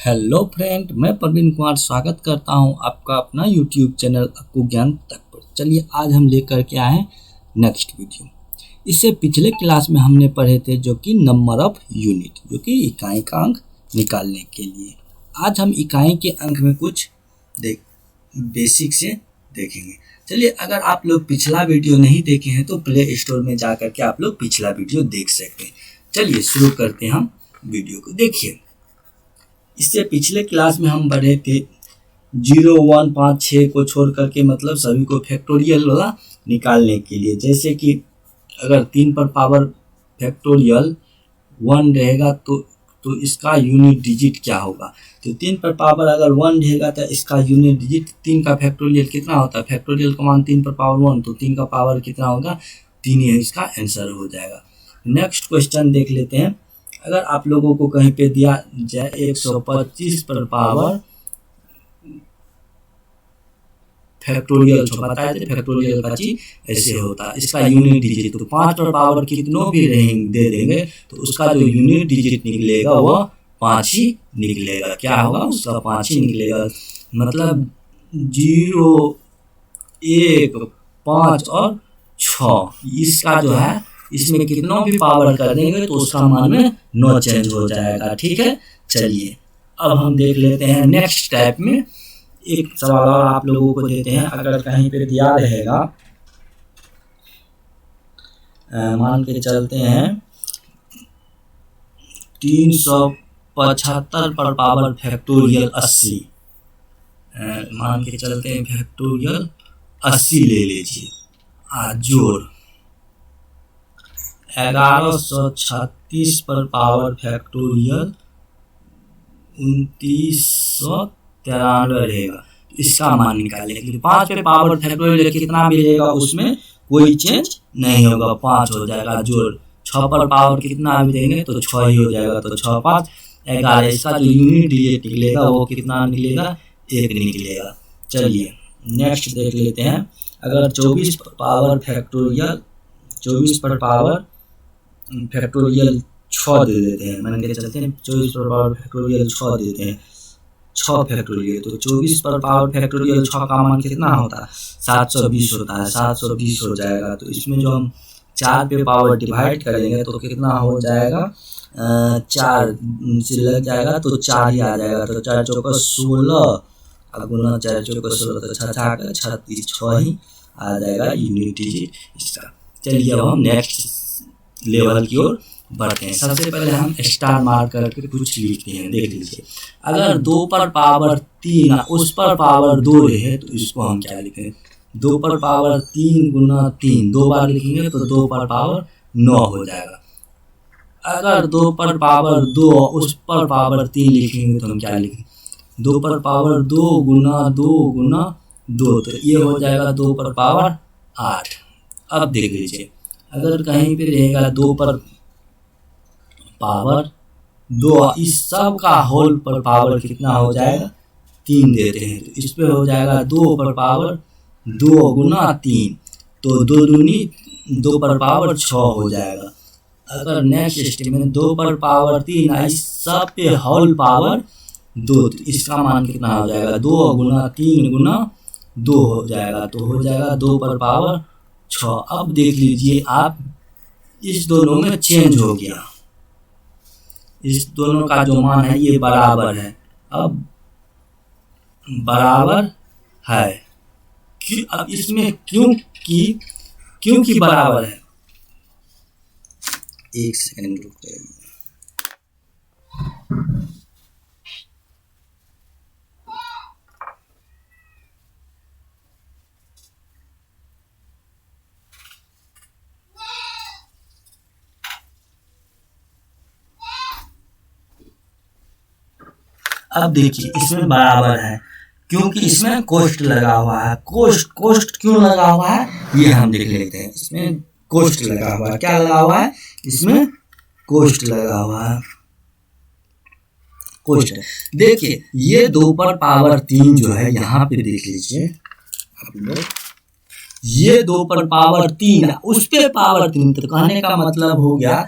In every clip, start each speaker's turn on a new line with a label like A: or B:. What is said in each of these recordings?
A: Hello friend, मैं प्रवीण कुमार स्वागत करता हूं आपका अपना यूट्यूब चैनल अक्कू ज्ञान तक पर। चलिए आज हम लेकर के आए हैं नेक्स्ट वीडियो। इससे पिछले क्लास में हमने पढ़े थे जो कि नंबर ऑफ यूनिट, जो कि इकाई का अंक निकालने के लिए। आज हम इकाई के अंक में कुछ बेसिक से देखेंगे। चलिए, अगर आप लोग पिछला वीडियो नहीं देखे हैं तो प्ले स्टोर में जा करके आप लोग पिछला वीडियो देख सकते हैं। चलिए शुरू करते हैं हम वीडियो को। देखिए, इससे पिछले क्लास में हम पढ़े थे 0, 1, 5, 6 को छोड़ करके, मतलब सभी को फैक्टोरियल वाला निकालने के लिए। जैसे कि अगर 3 पर पावर फैक्टोरियल 1 रहेगा तो इसका यूनिट डिजिट क्या होगा। तो 3 पर पावर अगर 1 रहेगा तो इसका यूनिट डिजिट 3 का फैक्टोरियल कितना होता है। फैक्टोरियल का मान 3 पर पावर 1, तो 3 का पावर कितना होगा, 3 ही इसका आंसर हो जाएगा। नेक्स्ट क्वेश्चन देख लेते हैं। अगर आप लोगों को कहीं पे दिया जाए 125 पर पावर फैक्टोरियल, बताया थे फैक्टोरियल का चीज ऐसे होता है। इसका यूनिट डिजिट तो 5 पर पावर कितनों भी दे देंगे तो उसका जो यूनिट डिजिट निकलेगा वह 5 ही निकलेगा। क्या होगा, उसका 5 ही निकलेगा। मतलब 0, 1, 5 और 6, इसका जो है इसमें कितनों भी पावर कर देंगे तो उसका मान में नो चेंज हो जाएगा। ठीक है, चलिए अब हम देख लेते हैं नेक्स्ट टाइप में। एक सवाल और आप लोगों को देते हैं। अगर कहीं पे दिया रहेगा, मान के चलते हैं 375 पर पावर फैक्टोरियल 80, मान के चलते हैं फैक्टोरियल 80 ले लीजिए। जोड़ 1136 पर पावर फैक्टोरियल 2993 रहेगा। इसका मान निकालें। 5 पे पावर फैक्टोरियल कितना भी रहेगा उसमें कोई चेंज नहीं होगा, 5 हो जाएगा। जोड़ 6 पर पावर कितना भी देंगे तो 6 ही हो जाएगा, तो 6, 5, 11। इसका जो यूनिट डिजिट निकलेगा वो कितना निकलेगा, 1 निकलेगा। चलिए नेक्स्ट देख लेते हैं। अगर 24 पर पावर फैक्टोरियल 24 पर पावर फैक्टोरियल 6 दे देते हैं, मान के चलते हैं 24 पर पावर फैक्टोरियल 6 देते हैं, 6 फैक्टोरियल, तो 24 पर पावर फैक्टोरियल 6 का मान कितना होता है, 720 होता है। 720 हो जाएगा। तो इसमें जो हम 4 पे पावर डिवाइड करेंगे तो कितना हो जाएगा, 4 से लग जाएगा तो 4 ही आ जाएगा। तो 4 चौका 16 गुना 4 चौका 16, तो 36, 6 ही आ जाएगा यूनिट डिजिट इसका। चलिए अब हम नेक्स्ट लेवल की ओर बढ़ते हैं। सबसे पहले हम स्टार मार्क करके कुछ लिखते हैं। देख लीजिए, अगर 2 पर पावर 3 उस पर पावर 2 है तो इसको हम क्या लिखें, 2 पर पावर 3 गुना 3, 2 बार लिखेंगे तो 2 पर पावर 9 हो जाएगा। अगर 2 पर पावर 2 उस पर पावर 3 लिखेंगे तो हम क्या लिखें, 2 पर पावर 2 गुना 2 गुना 2, तो ये हो जाएगा 2 पर पावर 8। अब देख लीजिए, अगर कहीं पे रहेगा 2 पर पावर 2, इस सब का होल पर पावर कितना हो जाएगा, 3 देते हैं, तो इस पे हो जाएगा 2 पर पावर 2 गुना 3, तो 2 दूनी 2 पर पावर 6 हो जाएगा। अगर नेक्स्ट स्टेप में 2 पर पावर 3 इस सब पे होल पावर 2, तो इसका मान कितना हो जाएगा, 2 गुना 3 गुना 2 हो जाएगा, तो हो जाएगा 2 पर पावर 6। अब देख लीजिए आप, इस दोनों में चेंज हो गया, इस दोनों का जो मान है ये बराबर है। अब बराबर है, अब इसमें क्योंकि बराबर है। एक सेकंड रुक जाइए। अब देखिए, इसमें बराबर है क्योंकि इसमें कोष्ट लगा हुआ है। कोष्ट क्यों लगा हुआ है ये हम देख लेते हैं। इसमें कोष्ट लगा हुआ है, क्या लगा हुआ है, इसमें कोष्ट लगा हुआ है, कोष्ट। देखिए ये 2 पर पावर 3 जो है यहाँ पे देख लीजिए आप लोग, ये 2 पर पावर 3 उस पे पावर 3, तो कहने का मतलब हो गया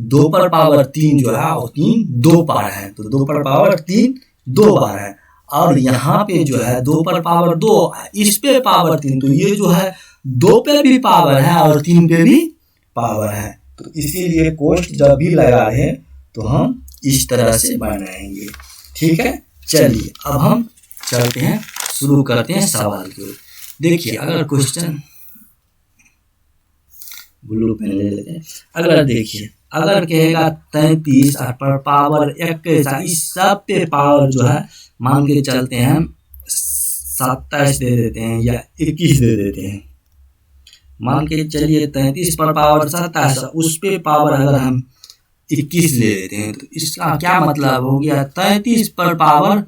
A: 2 पर पावर 3 जो है वो 3 2 पर है, तो 2 पर पावर 3 2 बार है, और यहाँ पे जो है 2 पर पावर 2, इस पे पावर 3, तो ये जो है 2 पे भी पावर है और 3 पे भी पावर है। तो इसीलिए कोष्ट जब भी लगा रहे तो हम इस तरह से बनाएंगे। ठीक है, चलिए अब हम चलते हैं, शुरू करते हैं सवाल की ओर। देखिए अगर क्वेश्चन ब्लू पेन ले लेते हैं। अगर देखिए अगर कहेगा 33 पर पावर 21, इस सब पे पावर जो है मान के चलते हैं 27 दे देते हैं या 21 दे देते हैं। मान के चलिए 33 पर पावर 27, उस पे पावर अगर हम 21 ले लेते हैं तो इसका क्या मतलब हो गया, 33 पर पावर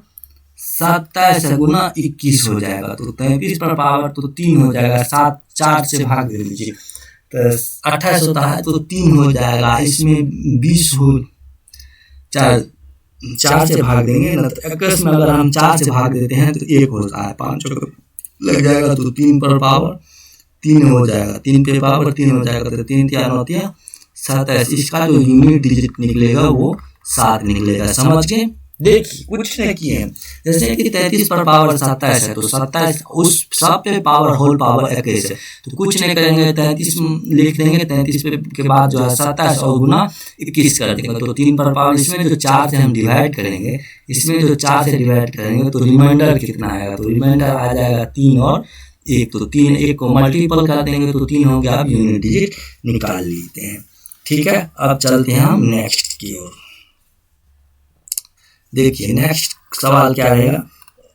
A: 27 गुना 21 हो जाएगा। तो 33 पर पावर तो 3 हो जाएगा, 7 4 से भाग दे दीजिए तो 28 होता है, तो 3 हो जाएगा। इसमें 20 हो, 4 से भाग देंगे ना, तो 21 में अगर हम 4 से भाग देते हैं तो 1 होता है, 5 लग जाएगा, तो 3 पर पावर 3 हो जाएगा, 3 पे पावर 3 हो जाएगा, तो 3 3 होती है 27। इसका जो यूनिट डिजिट निकलेगा वो 7 निकलेगा। समझ गए? देखिए कुछ नहीं किए हैं, जैसे कि 33 पर पावर 27 है, तो 27 उस सब पे पावर होल पावर 21 है, तो कुछ नहीं करेंगे, 33 लिख देंगे, 33 पे के बाद जो है 27 और गुना 21 कर देंगे, तो 3 पर पावर, इसमें जो 4 से हम डिवाइड करेंगे, इसमें जो 4 से डिवाइड करेंगे तो रिमाइंडर कितना आएगा, तो रिमाइंडर आ जाएगा 3 और 1, तो 3 1 को मल्टीपल कर देंगे तो 3 हो गया। अब यूनिट डिजिट निकाल लेते हैं। ठीक है, अब चलते हैं हम नेक्स्ट की ओर। देखिए नेक्स्ट सवाल क्या रहेगा,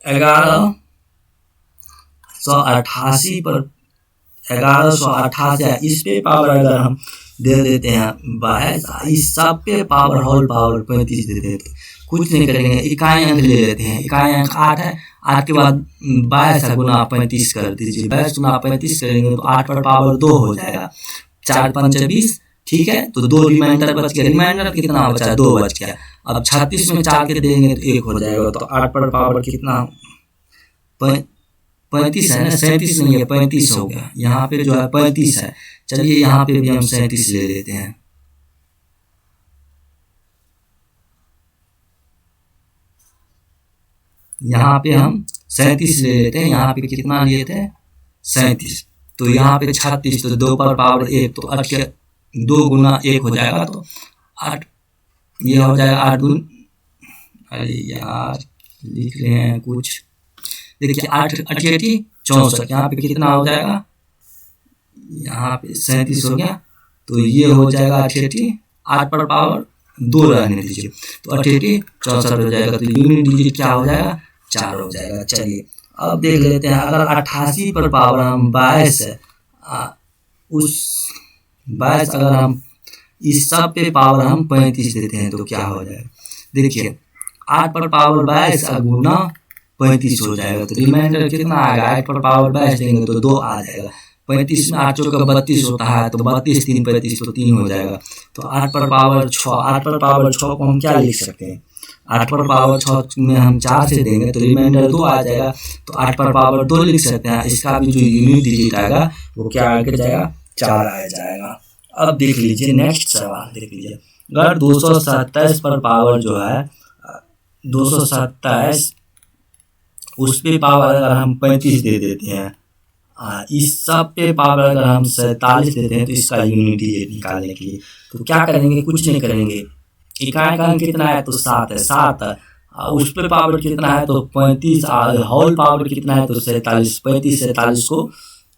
A: 1188 पर 1188, इस पे पावर अगर हम दे देते हैं 22, इस सब पे पावर होल पावर 35 दे देते हैं। कुछ नहीं करेंगे, इकाई अंक ले लेते हैं। इकाई अंक 8 है, 8 के बाद 22 गुना 35 कर दीजिए, 22 गुना 35 करेंगे तो 8 पर पावर 2 हो जाएगा, 4 5 20। ठीक है, तो 2 रिमाइंडर बच गया, रिमाइंडर कितना बचा, 2 बच गया। अब 36 में 4 के देंगे तो 1 हो जाएगा, तो 8 पर पावर कितना 35 है ना, 37 नहीं है 35 हो गया। यहाँ पे जो है 35 है, चलिए यहाँ पे भी हम 37 ले लेते हैं। यहाँ पे हम 37 ले लेते हैं, यहाँ पे कितना लिए थे 37, तो यहाँ पे 36, तो 2 पर पावर 1, तो 8 के 2 गुना 1 हो जाएगा, तो 8 ये हो जाएगा 8 गुना, अरे यार लिख रहे हैं कुछ, देखिए 8 8 64, यहाँ पे कितना हो जाएगा, यहाँ पे 37 हो गया, तो ये हो जाएगा 8 पर पावर 2 रहने दीजिए, तो 8 64 हो जाएगा, तो यूनिट डिजिट क्या हो जाएगा 4 हो जाएगा। चलिए अब देख लेते हैं, अगर 88 पर पावर हम 22 उस 22 अगर हम इस सब पे पावर हम 35 देते हैं तो क्या हो जाएगा, देखिए 8 पर पावर 22 गुना 35 हो जाएगा, तो रिमाइंडर कितना आएगा, 8 पर पावर 22 देंगे तो 2 आ जाएगा, 35 में 8 चौका 32 होता है, तो 32 3 35, तो 3 हो जाएगा, तो 8 पर पावर 6, 8 पर पावर 6 को हम क्या लिख सकते हैं, 8 पर पावर 6 में हम 4 से देंगे तो रिमाइंडर 2 आ जाएगा, तो 8 पर पावर 2 लिख सकते हैं। इसका भी जो यूनिट डिजिट आएगा वो क्या आगे जाएगा 4 आ जाएगा। अब देख लीजिए नेक्स्ट सवाल देख लीजिए, अगर 227 पर पावर जो है 227 उस पे पावर अगर हम 35 दे देते हैं, इस सब पे पावर अगर हम 47 देते हैं, तो इसका यूनिट डिजिट निकालने के लिए तो क्या करेंगे, कुछ नहीं करेंगे, इकाई का अंक कितना है तो 7 है, 7 उस पे पावर कितना है तो 35, होल पावर कितना है तो 47, 35 47 को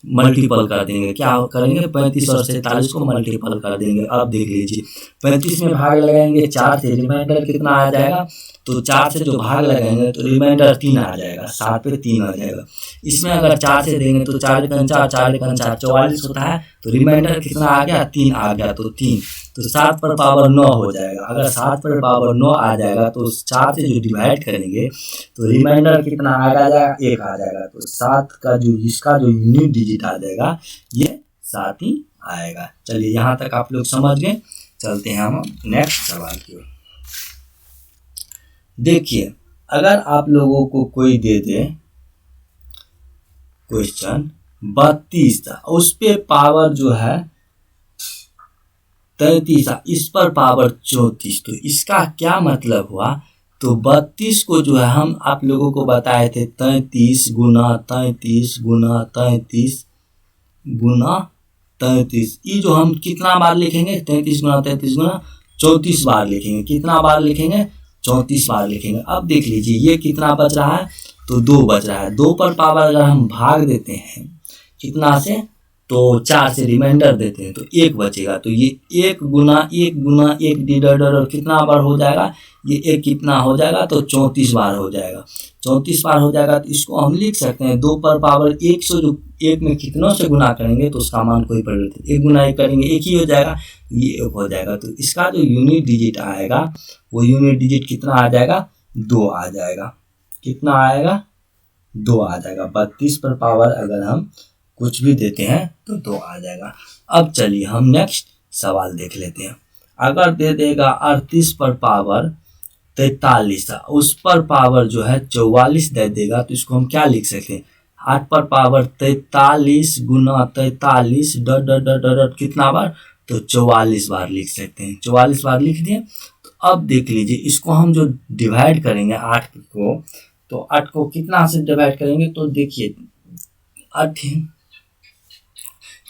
A: मल्टीपल कर देंगे, क्या करेंगे 35 और 47 को मल्टीपल कर देंगे। अब देख लीजिए 35 में भाग लगाएंगे 4 से, रिमाइंडर कितना आ जाएगा, तो 4 से जो भाग लगाएंगे तो रिमाइंडर 3 आ जाएगा, 7 पे 3 आ जाएगा। इसमें अगर 4 से देंगे तो 4 4 4 44 होता है, तो रिमाइंडर कितना आ गया 3 आ गया, तो 3, तो 7 पर पावर 9 हो जाएगा। अगर 7 पर पावर 9 आ जाएगा तो 4 से जो डिवाइड करेंगे तो रिमाइंडर कितना आ जाएगा 1 आ जाएगा, तो 7 का जो इसका जो यूनिट डिजिट आ जाएगा ये 7 ही आएगा। चलिए यहाँ तक आप लोग समझ गए, चलते हैं हम नेक्स्ट सवाल की ओर। देखिए अगर आप लोगों को कोई दे दे क्वेश्चन 32 उस पे पावर जो है 33, इस पर पावर 34, तो इसका क्या मतलब हुआ तो 32 को जो है हम आप लोगों को बताए थे 33 गुना 33 गुना 33 गुना 33। ये जो हम कितना बार लिखेंगे 33 गुना 33 गुना 34 बार लिखेंगे। कितना बार लिखेंगे 34 बार लिखेंगे। अब देख लीजिए ये कितना बच रहा है, तो 2 बच रहा है। 2 पर पावर अगर हम भाग देते हैं कितना से, तो 4 से रिमाइंडर देते हैं तो 1 बचेगा। तो ये 1 गुना 1 डिवाइडर और कितना बार हो जाएगा, ये 1 कितना हो जाएगा, तो 34 बार हो जाएगा। 34 बार हो जाएगा तो इसको हम लिख सकते हैं 2 पर पावर 1 से जो 1 में कितनों से गुना करेंगे तो उसका मान कोई परिवर्तन, 1 गुना 1 करेंगे 1 ही हो जाएगा, ये 1 हो जाएगा। तो इसका जो यूनिट डिजिट आएगा वो यूनिट डिजिट कितना आ जाएगा, 2 आ जाएगा। कितना आएगा, 2 आ जाएगा। 32 पर पावर अगर हम कुछ भी देते हैं तो 2 आ जाएगा। अब चलिए हम नेक्स्ट सवाल देख लेते हैं। अगर दे देगा 38 पर पावर 43, उस पर पावर जो है 44 दे देगा तो इसको हम क्या लिख सकते हैं, 8 पर पावर 43 गुना 43 डॉट डॉट डॉट डॉट कितना बार, तो 44 बार लिख सकते हैं। 44 बार लिख दिए। तो अब देख लीजिए इसको हम जो डिवाइड करेंगे 8 को, तो 8 को कितना से डिवाइड करेंगे, तो देखिए 8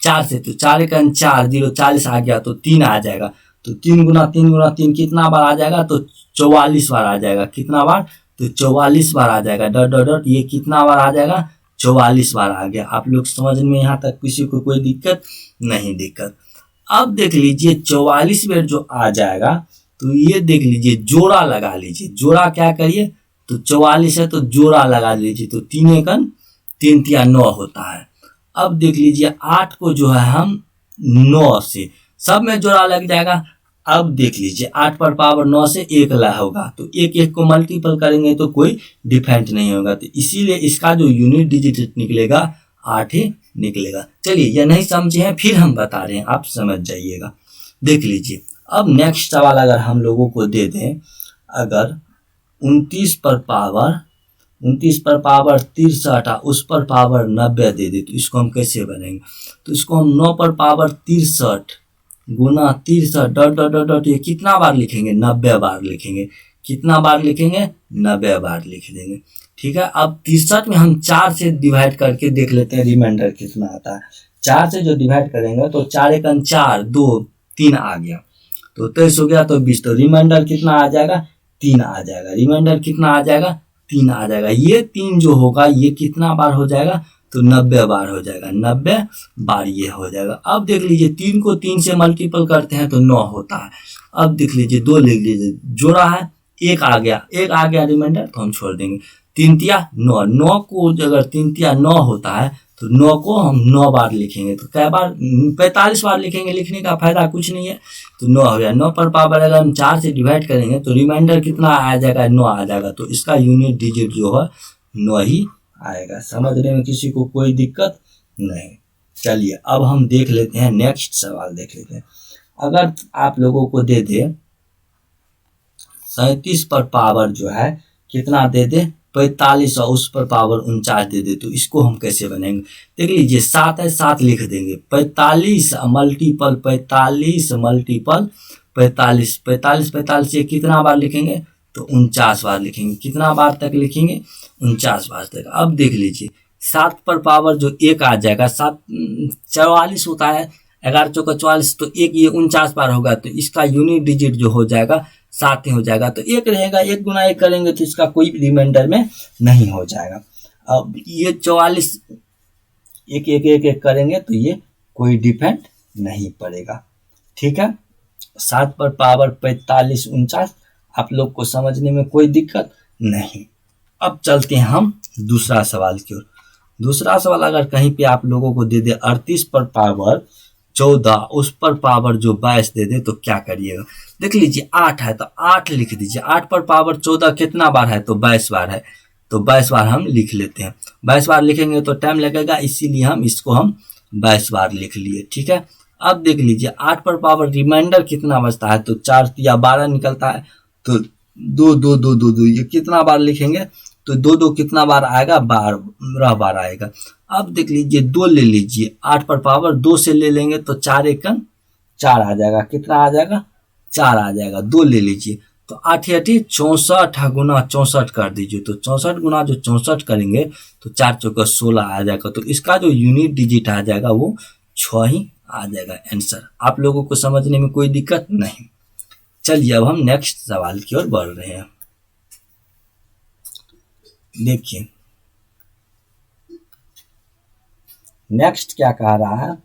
A: 4 से, तो 4 का 4 0 40 आ गया तो 3 आ जाएगा। तो 3 गुना 3 गुना 3 कितना बार आ जाएगा, तो 44 बार आ जाएगा। कितना बार, तो 44 बार आ जाएगा। डॉट डॉट डॉट ये कितना बार आ जाएगा, 44 बार आ गया। आप लोग समझ में यहाँ तक किसी को कोई दिक्कत नहीं दिक्कत। अब देख लीजिए 44 बार जो आ जाएगा तो ये देख लीजिए जोड़ा लगा लीजिए। जोड़ा क्या करिए, तो 44 है तो जोड़ा लगा लीजिए, तो 3 एकन 3 तिया 9 होता है। अब देख लीजिए 8 को जो है हम 9 से सब में जोड़ा लग जाएगा। अब देख लीजिए 8 पर पावर 9 से 1 ला होगा तो 1 को मल्टीपल करेंगे तो कोई डिफरेंट नहीं होगा। तो इसीलिए इसका जो यूनिट डिजिट निकलेगा 8 ही निकलेगा। चलिए ये नहीं समझे हैं फिर हम बता रहे हैं, आप समझ जाइएगा। देख लीजिए अब नेक्स्ट सवाल अगर हम लोगों को दे दें, अगर 29 पर पावर 63 उस पर पावर 90 दे दे तो इसको हम कैसे बनेंगे, तो इसको हम 9 पर पावर 63 गुना 63 डॉट डॉट डॉट डॉट ये कितना बार लिखेंगे, 90 बार लिखेंगे। कितना बार लिखेंगे, 90 बार लिख देंगे। ठीक है। अब 63 में हम 4 से डिवाइड करके देख लेते हैं रिमाइंडर कितना आता है। 4 से जो डिवाइड करेंगे तो 4 एकन 4 2 3 आ गया, तो 23 हो गया तो 20, तो रिमाइंडर कितना आ जाएगा, 3 आ जाएगा। रिमाइंडर कितना आ जाएगा, 3 आ जाएगा। ये 3 जो होगा ये कितना बार हो जाएगा, तो 90 बार हो जाएगा। 90 बार ये हो जाएगा। अब देख लीजिए 3 को 3 से मल्टीपल करते हैं तो 9 होता है। अब देख लीजिए 2 लिख लीजिए, जोड़ा है 1 आ गया रिमाइंडर तो हम छोड़ देंगे। 3 तिया 9, 9 को अगर 3 तिया 9 होता है तो 9 को हम 9 बार लिखेंगे। तो कै बार, 45 बार लिखेंगे। लिखने का फायदा कुछ नहीं है, तो 9 हो गया। 9 पर पावर अगर हम 4 से डिवाइड करेंगे तो रिमाइंडर कितना आ जाएगा, 9 आ जाएगा। तो इसका यूनिट डिजिट जो है 9 ही आएगा। समझने में किसी को कोई दिक्कत नहीं। चलिए अब हम देख लेते हैं नेक्स्ट सवाल देख लेते हैं। अगर आप लोगों को दे दे 37 पर पावर जो है कितना दे दे, 45 और उस पर पावर 49 दे दे तो इसको हम कैसे बनेंगे। देख लीजिए 7 है 7 लिख देंगे। 45 मल्टीपल 45 मल्टीपल 45 45 ये कितना बार लिखेंगे, तो 49 बार लिखेंगे। कितना बार तक लिखेंगे, 49 बार तक। अब देख लीजिए 7 पर पावर जो 1 आ जाएगा, 7 44 होता है, 11 चौका 44 तो 1 ये 49 बार होगा तो इसका यूनिट डिजिट जो हो जाएगा 7 ही हो जाएगा। तो 1 रहेगा, 1 गुना 1 करेंगे तो इसका कोई रिमाइंडर में नहीं हो जाएगा। अब ये 44 एक करेंगे तो ये कोई डिफेंड नहीं पड़ेगा। ठीक है। 7 पर पावर 45 49 आप लोग को समझने में कोई दिक्कत नहीं। अब चलते हैं हम दूसरा सवाल की ओर। दूसरा सवाल अगर कहीं पे आप लोगों को दे दे 38 पर पावर 14 उस पर पावर जो 22 दे दे तो क्या करिएगा। देख लीजिए 8 है तो 8 लिख दीजिए। 8 पर पावर 14 कितना बार है, तो 22 बार है, तो 22 बार हम लिख लेते हैं। 22 बार लिखेंगे तो टाइम लगेगा, इसीलिए हम इसको 22 बार लिख लिए। ठीक है। अब देख लीजिए 8 पर पावर रिमाइंडर कितना बचता है, तो 4 तिया 12 निकलता है, तो 2 2 2 2 2 ये कितना बार लिखेंगे, तो 2 2 कितना बार आएगा, 12 बार आएगा। अब देख लीजिए 2 ले लीजिए। 8 पर पावर 2 से ले लेंगे तो 4 एकन 4 आ जाएगा। कितना आ जाएगा, 4 आ जाएगा। 2 ले लीजिए तो 8 64 गुना 64 कर दीजिए। तो 64 गुना जो 64 करेंगे तो 4 चौका 16 आ जाएगा। तो इसका जो यूनिट डिजिट आ जाएगा वो 6 ही आ जाएगा आंसर। आप लोगों को समझने में कोई दिक्कत नहीं। चलिए अब हम नेक्स्ट सवाल की ओर बढ़ रहे हैं। देखिए नेक्स्ट क्या कह रहा है।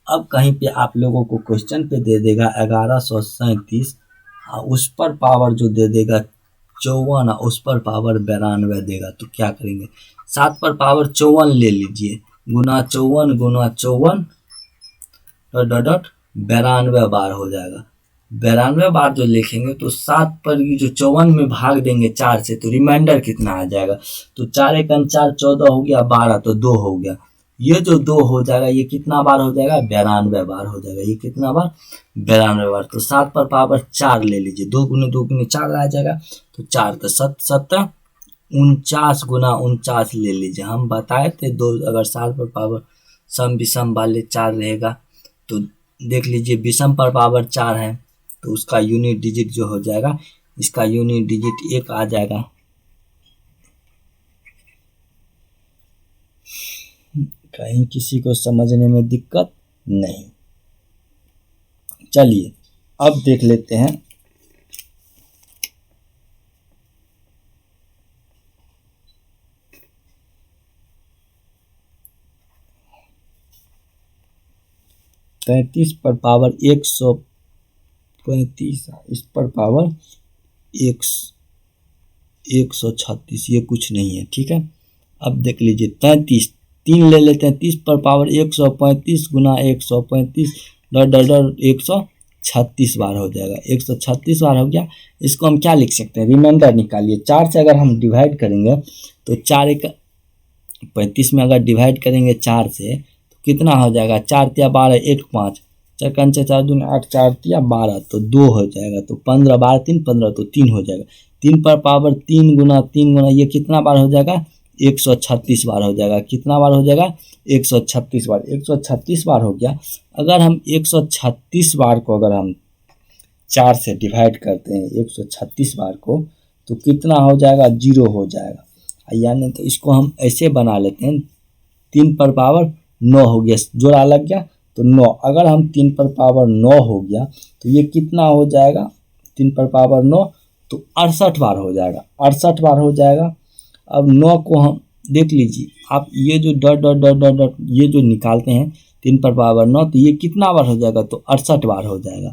A: अब कहीं पे आप लोगों को क्वेश्चन पे दे देगा 1137, उस पर पावर जो दे देगा 54, उस पर पावर 92 देगा। तो क्या करेंगे, 7 पर पावर 54 ले लीजिए, गुना 54 गुना 54 डॉट 92 बार हो जाएगा। 92 बार जो लिखेंगे तो 7 पर जो 54 में भाग देंगे 4 से, तो रिमाइंडर कितना आ जाएगा। तो 4 × 4 14 हो गया, 12 तो 2 हो गया। ये जो 2 हो जाएगा ये कितना बार हो जाएगा, 92 बार हो जाएगा। ये कितना बार, 92 बार। तो 7 पर पावर 4 ले लीजिए, 2 × 2 = 4 आ जाएगा। तो 4 तो 7 49 गुना 49 ले लीजिए। हम बताए थे 2 अगर 7 पर पावर सम विषम वाले 4 रहेगा तो देख लीजिए विषम पर पावर 4 है तो उसका यूनिट डिजिट जो हो जाएगा, इसका यूनिट डिजिट 1 आ जाएगा। कहीं किसी को समझने में दिक्कत नहीं। चलिए अब देख लेते हैं तैंतीस पर पावर 135, इस पर पावर 136, ये कुछ नहीं है, ठीक है। अब देख लीजिए 33, 3 ले लेते हैं, 30 पर पावर 135 गुना 135 डॉट 136 बार हो जाएगा। 136 बार हो गया। इसको हम क्या लिख सकते हैं, रिमाइंडर निकालिए। 4 से अगर हम डिवाइड करेंगे तो 4 × 35 में अगर डिवाइड करेंगे 4 से तो कितना हो जाएगा, 4 × 12 1 5, 4 × 4 दूनी 8, 4 × 12 तो 2 हो जाएगा। तो 15 बार 3 15 तो 3 हो जाएगा। 3 पर पावर 3 गुना 3 गुना ये कितना बार हो जाएगा, 136 बार हो जाएगा। कितना बार हो जाएगा, 136 बार। 136 बार हो गया। अगर हम 136 बार को अगर हम 4 से डिवाइड करते हैं 136 बार को तो कितना हो जाएगा, 0 हो जाएगा। यानी तो इसको हम ऐसे बना लेते हैं, 3 पर पावर 9 हो गया, जोड़ा लग गया तो 9। अगर हम 3 पर पावर 9 हो गया तो ये कितना हो जाएगा, 3 पर पावर 9 तो 68 बार हो जाएगा। 68 बार हो जाएगा। अब 9 को हम देख लीजिए आप, ये जो dot dot dot dot dot ये जो निकालते हैं 3 पर पावर 9 तो ये कितना बार हो जाएगा, तो 68 बार हो जाएगा।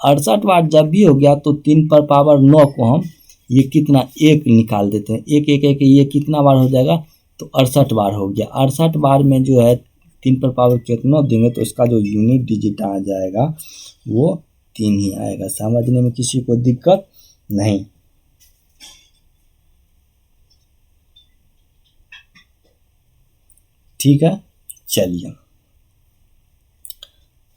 A: 68 बार जब भी हो गया तो 3 पर पावर 9 को हम ये कितना 1 निकाल देते हैं, 1 1 1 ये कितना बार हो जाएगा, तो 68 बार हो गया। 68 बार में जो है 3 पर पावर कितना देंगे तो इसका जो यूनिट डिजिट आ जाएगा वो 3 ही आएगा। समझने में किसी को दिक्कत नहीं। ठीक है, चलिए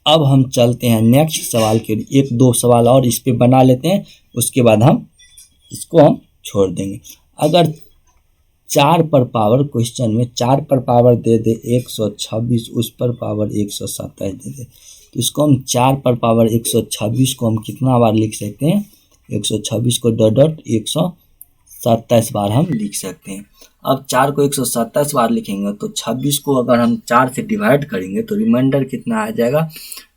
A: अब हम चलते हैं नेक्स्ट सवाल के लिए। 1-2 सवाल और इस पे बना लेते हैं, उसके बाद हम इसको हम छोड़ देंगे। अगर 4 पर पावर क्वेश्चन में 4 पर पावर दे दे 126, उस पर पावर 127 दे दे तो इसको हम 4 पर पावर 126 को हम कितना बार लिख सकते हैं, 126 को डॉट डॉट 127 बार हम लिख सकते हैं। अब 4 को 127 बार लिखेंगे तो 26 को अगर हम 4 से डिवाइड करेंगे तो रिमाइंडर कितना आ जाएगा,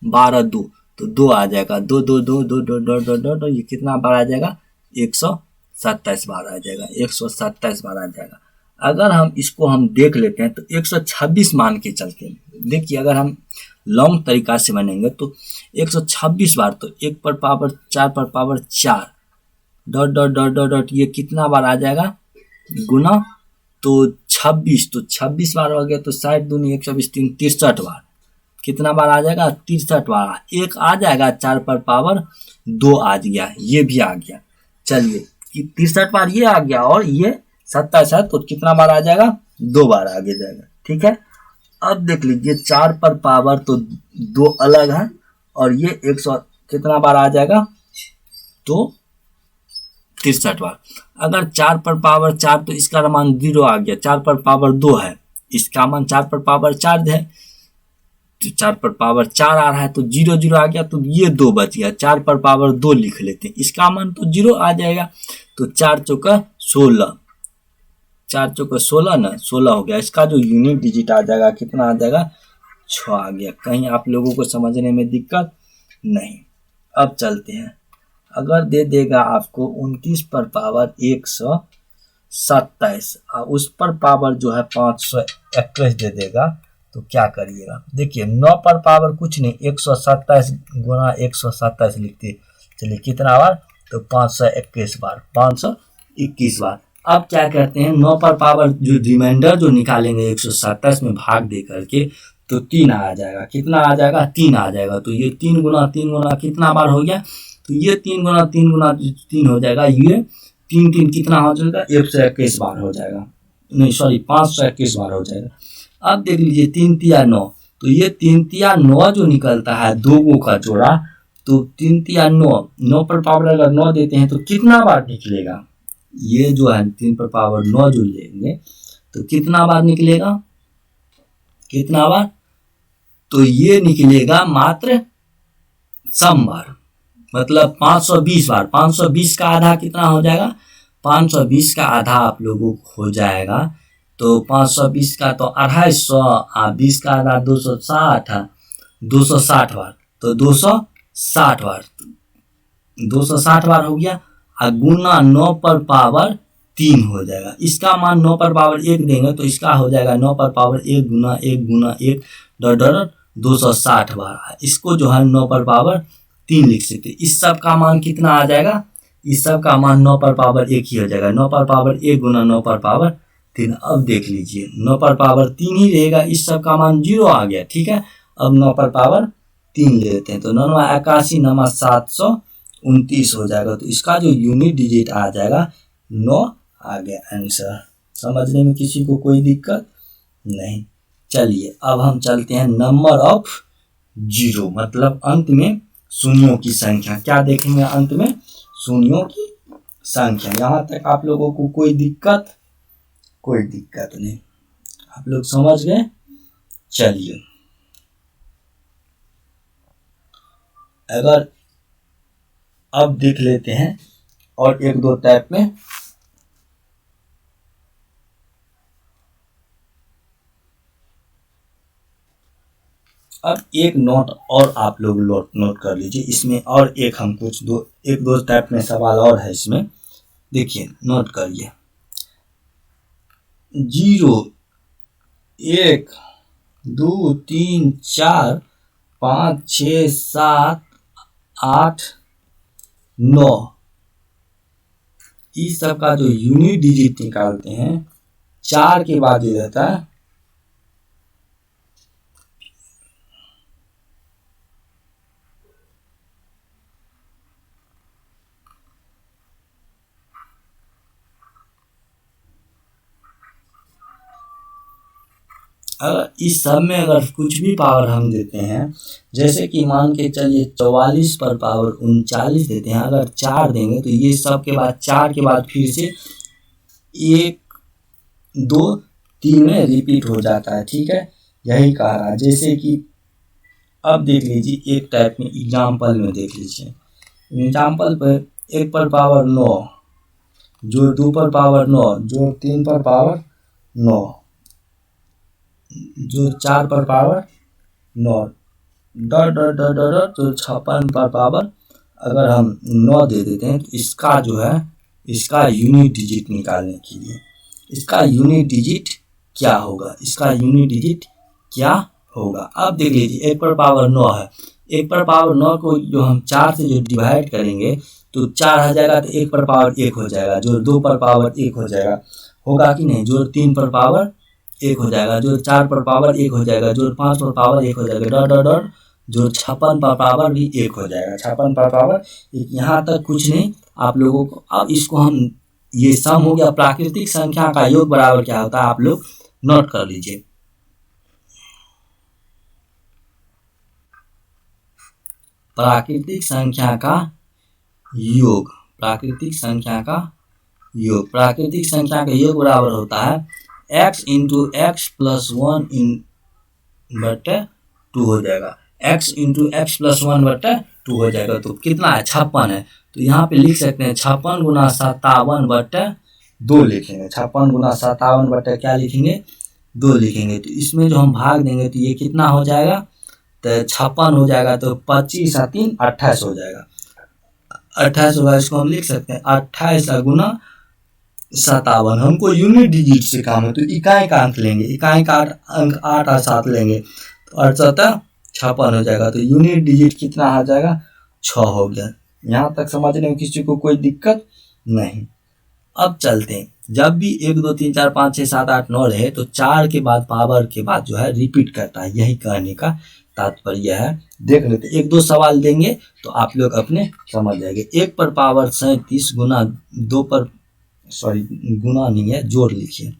A: 12 2 तो 2 आ जाएगा। 2 2 2 2 डॉट डॉट डॉट डॉट ये कितना बार आ जाएगा, 127 बार आ जाएगा। 127 बार आ जाएगा। अगर हम इसको हम देख लेते हैं तो 126 मान के चलते हैं। देखिए अगर हम लॉन्ग तरीका से बनेंगे तो 126 बार तो 1 पर पावर 4 पर power 4 dot dot dot dot dot ये कितना बार आ जाएगा, गुना तो 26 तो 26 बार हो गया। तो 60 दूनी 120 3 63 बार कितना बार आ जाएगा, 63 बार। एक आ जाएगा 4 पर पावर 2 आ गया, ये भी आ गया। चलिए कि 63 बार ये आ गया और ये 27 है तो कितना बार आ जाएगा, 2 बार आगे जाएगा। ठीक है, अब देख लीजिए 4 पर पावर तो 2 अलग है और ये 100 कितना बार आ जाएगा, तो 63 बार। अगर 4 पर पावर 4 तो इसका मान 0 आ गया। 4 पर पावर 2 है, इसका मान 4 पर पावर 4 है तो 4 पर पावर 4 आ रहा है तो 0 0 आ गया, तो ये 2 बच गया। 4 पर पावर 2 लिख लेते हैं, इसका मान तो 0 आ जाएगा। तो 4 चौका 16, 4 चौका 16 ना, 16 हो गया। इसका जो यूनिट डिजिट आ जाएगा कितना आ जाएगा, 6 आ गया। कहीं आप लोगों को समझने में दिक्कत नहीं। अब चलते हैं, अगर दे देगा आपको 29 पर पावर 127 और उस पर पावर जो है 521 दे देगा तो क्या करिएगा। देखिए 9 पर पावर कुछ नहीं, 127 गुना 127 लिखते चलिए कितना बार, तो 521 बार, 521 बार। अब क्या करते हैं, 9 पर पावर जो रिमाइंडर जो निकालेंगे 127 में भाग दे करके तो 3 आ जाएगा। कितना आ जाएगा, 3 आ जाएगा। तो ये 3 गुना कितना बार हो गया, तो ये 3 गुना 3 हो जाएगा। ये 3 कितना हो जाएगा, 121 बार हो जाएगा, नहीं सॉरी 521 बार हो जाएगा। अब देख लीजिए 3 तिया 9, तो ये 3 तिया 9 जो निकलता है दो का जोड़ा, तो 3 तिया 9 पर पावर अगर 9 देते हैं तो कितना बार निकलेगा, ये जो है 3 पर पावर 9 जो लेंगे तो कितना बार निकलेगा, कितना बार, तो ये निकलेगा मात्र सम बार, मतलब 520 बार। 520 का आधा कितना हो जाएगा, 520 का आधा आप लोगों को हो जाएगा, तो 520 का तो 250 और 20 का आधा 260 है, 260 बार, तो 260 बार, 260 बार हो गया। और गुना 9 पर पावर 3 हो जाएगा। इसका मान 9 पर पावर 1 देंगे तो इसका हो जाएगा 9 पर पावर 1 गुना 1 गुना 1 डॉट 260 बार। इसको जो है 9 पर पावर 3 लिख सकते। इस सब का मान कितना आ जाएगा, इस सब का मान 9 पर पावर 1 ही हो जाएगा। 9 पर पावर 1 गुना 9 पर पावर 3। अब देख लीजिए 9 पर पावर 3 ही रहेगा, इस सब का मान 0 आ गया। ठीक है, अब 9 पर पावर 3 ले लेते हैं तो 9 81 9 729 हो जाएगा। तो इसका जो यूनिट डिजिट आ जाएगा 9 आ गया आंसर। समझने में किसी को कोई दिक्कत नहीं। चलिए अब हम चलते हैं नंबर ऑफ जीरो, मतलब अंत में शून्यों की संख्या। क्या देखेंगे अंत में, शून्यों की संख्या। यहाँ तक आप लोगों को कोई दिक्कत नहीं, आप लोग समझ गए। चलिए अगर अब देख लेते हैं और एक दो टाइप में। अब एक नोट और आप लोग नोट कर लीजिए इसमें, और एक हम कुछ एक दो टाइप में सवाल और है इसमें। देखिए नोट करिए 0 1 2 3 4 5 6 7 8 9 इस सब का जो यूनिट डिजिट निकालते हैं 4 के बाद ये रहता है अगर इस सब में अगर कुछ भी पावर हम देते हैं, जैसे कि मान के चलिए 44 पर पावर 39 देते हैं, अगर 4 देंगे तो ये सब के बाद 4 के बाद फिर से 1 2 3 में रिपीट हो जाता है। ठीक है, यही कह रहा है। जैसे कि अब देख लीजिए एक टाइप में एग्जाम्पल में देख लीजिए। एग्जाम्पल पर 1 पर पावर 9, जो 2 पर पावर 9, जो 3 पर पावर 9, जो 4 पर power 9 dot dot dot dot, जो 56 पर पावर अगर हम 9 दे देते हैं तो इसका जो है इसका यूनिट डिजिट निकालने के लिए इसका यूनिट डिजिट क्या होगा, इसका यूनिट डिजिट क्या होगा। अब देख लीजिए 1 पर पावर 9 है, 1 पर पावर 9 को जो हम 4 से जो डिवाइड करेंगे तो 4 आ जाएगा, तो 1 पर पावर 1 हो जाएगा, जो 2 पर पावर 1 हो जाएगा, होगा कि नहीं, जो 3 पर पावर 1 हो जाएगा, जो 4 पर पावर 1 हो जाएगा, जो 5 पर पावर 1 हो जाएगा, डॉट डॉट डॉट, जो 56 पर पावर भी 1 हो जाएगा। 56 पर पावर, यहाँ तक कुछ नहीं आप लोगों को। अब इसको हम, ये सम हो गया। प्राकृतिक संख्या का योग बराबर क्या होता है आप लोग नोट कर लीजिए। प्राकृतिक संख्या का योग, प्राकृतिक संख्या का योग, प्राकृतिक संख्या का योग बराबर होता है x इंटू एक्स प्लस 1 इन बटे 2 हो जाएगा, x इंटू एक्स प्लस 1/2 हो जाएगा। तो कितना है, 56 है। तो यहाँ पे लिख सकते हैं 56 गुना 57/2 लिखेंगे। 56 गुना 57 बटा क्या लिखेंगे, 2 लिखेंगे। तो इसमें जो हम भाग देंगे तो ये कितना हो जाएगा, तो 56 हो जाएगा। तो 25 और 3 28 हो जाएगा, 28 होगा। इसको हम लिख सकते हैं 28 गुना 57। हमको यूनिट डिजिट से काम है तो इकाई का अंक लेंगे, इकाई का अंक 8 और 7 लेंगे तो 8 7 56 हो जाएगा। तो यूनिट डिजिट कितना आ जाएगा, 6 हो गया। यहाँ तक समझने में किसी को कोई दिक्कत नहीं। अब चलते हैं, जब भी 1 2 3 4 5 6 7 8 9 रहे तो 4 के बाद पावर के बाद जो है रिपीट करता है, यही कहने का तात्पर्य है। देख लेते, 1 2 सवाल देंगे तो आप लोग अपने समझ जाएंगे। 1 पर पावर 37 गुना 2 पर, सॉरी गुना नहीं है, जोड़ लिखिए।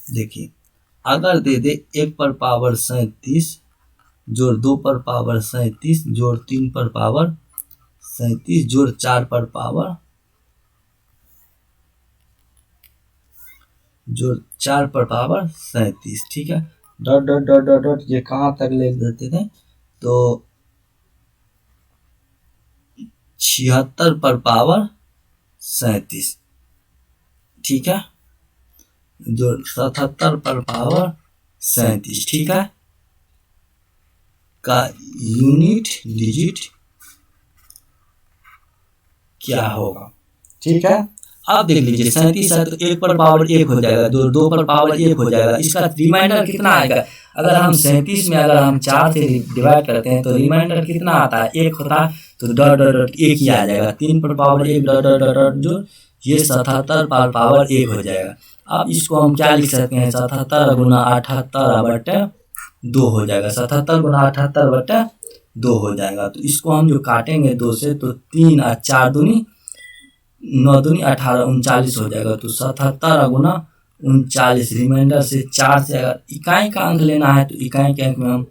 A: देखिए अगर दे दे 1 पर पावर 37 जोड़ 2 पर पावर 37 जोड़ 3 पर पावर 37 जोड़ 4 पर पावर जोड़ 4 पर पावर 37, ठीक है। Dot dot dot dot dot ये कहाँ तक ले देते थे, तो 76 पर पावर 37, ठीक है, जो 77 पर पावर 37, ठीक है, का यूनिट डिजिट क्या होगा, ठीक है। अब देख लीजिए 37 है तो 1 पर पावर 1 हो जाएगा, जो 2 पर पावर 1 हो जाएगा। इसका रिमाइंडर कितना आएगा, अगर हम 37 में अगर हम 4 से डिवाइड करते हैं तो रिमाइंडर कितना आता है, 1 होता है। तो डॉट डॉट डॉट 1 ही आ जाएगा। 3 पर power 1 dot dot dot dot जो ये 77 पर पावर 1 हो जाएगा। अब इसको हम क्या लिख सकते हैं, 77 गुना 78/2 हो जाएगा। 77 गुना 78/2 हो जाएगा। तो इसको हम जो काटेंगे 2 से तो 3 और 4 दूनी 9 दूनी 18 39 हो जाएगा। तो 77 गुना 39, रिमाइंडर से 4 से अगर इकाई का अंक लेना है तो इकाई के अंक में हम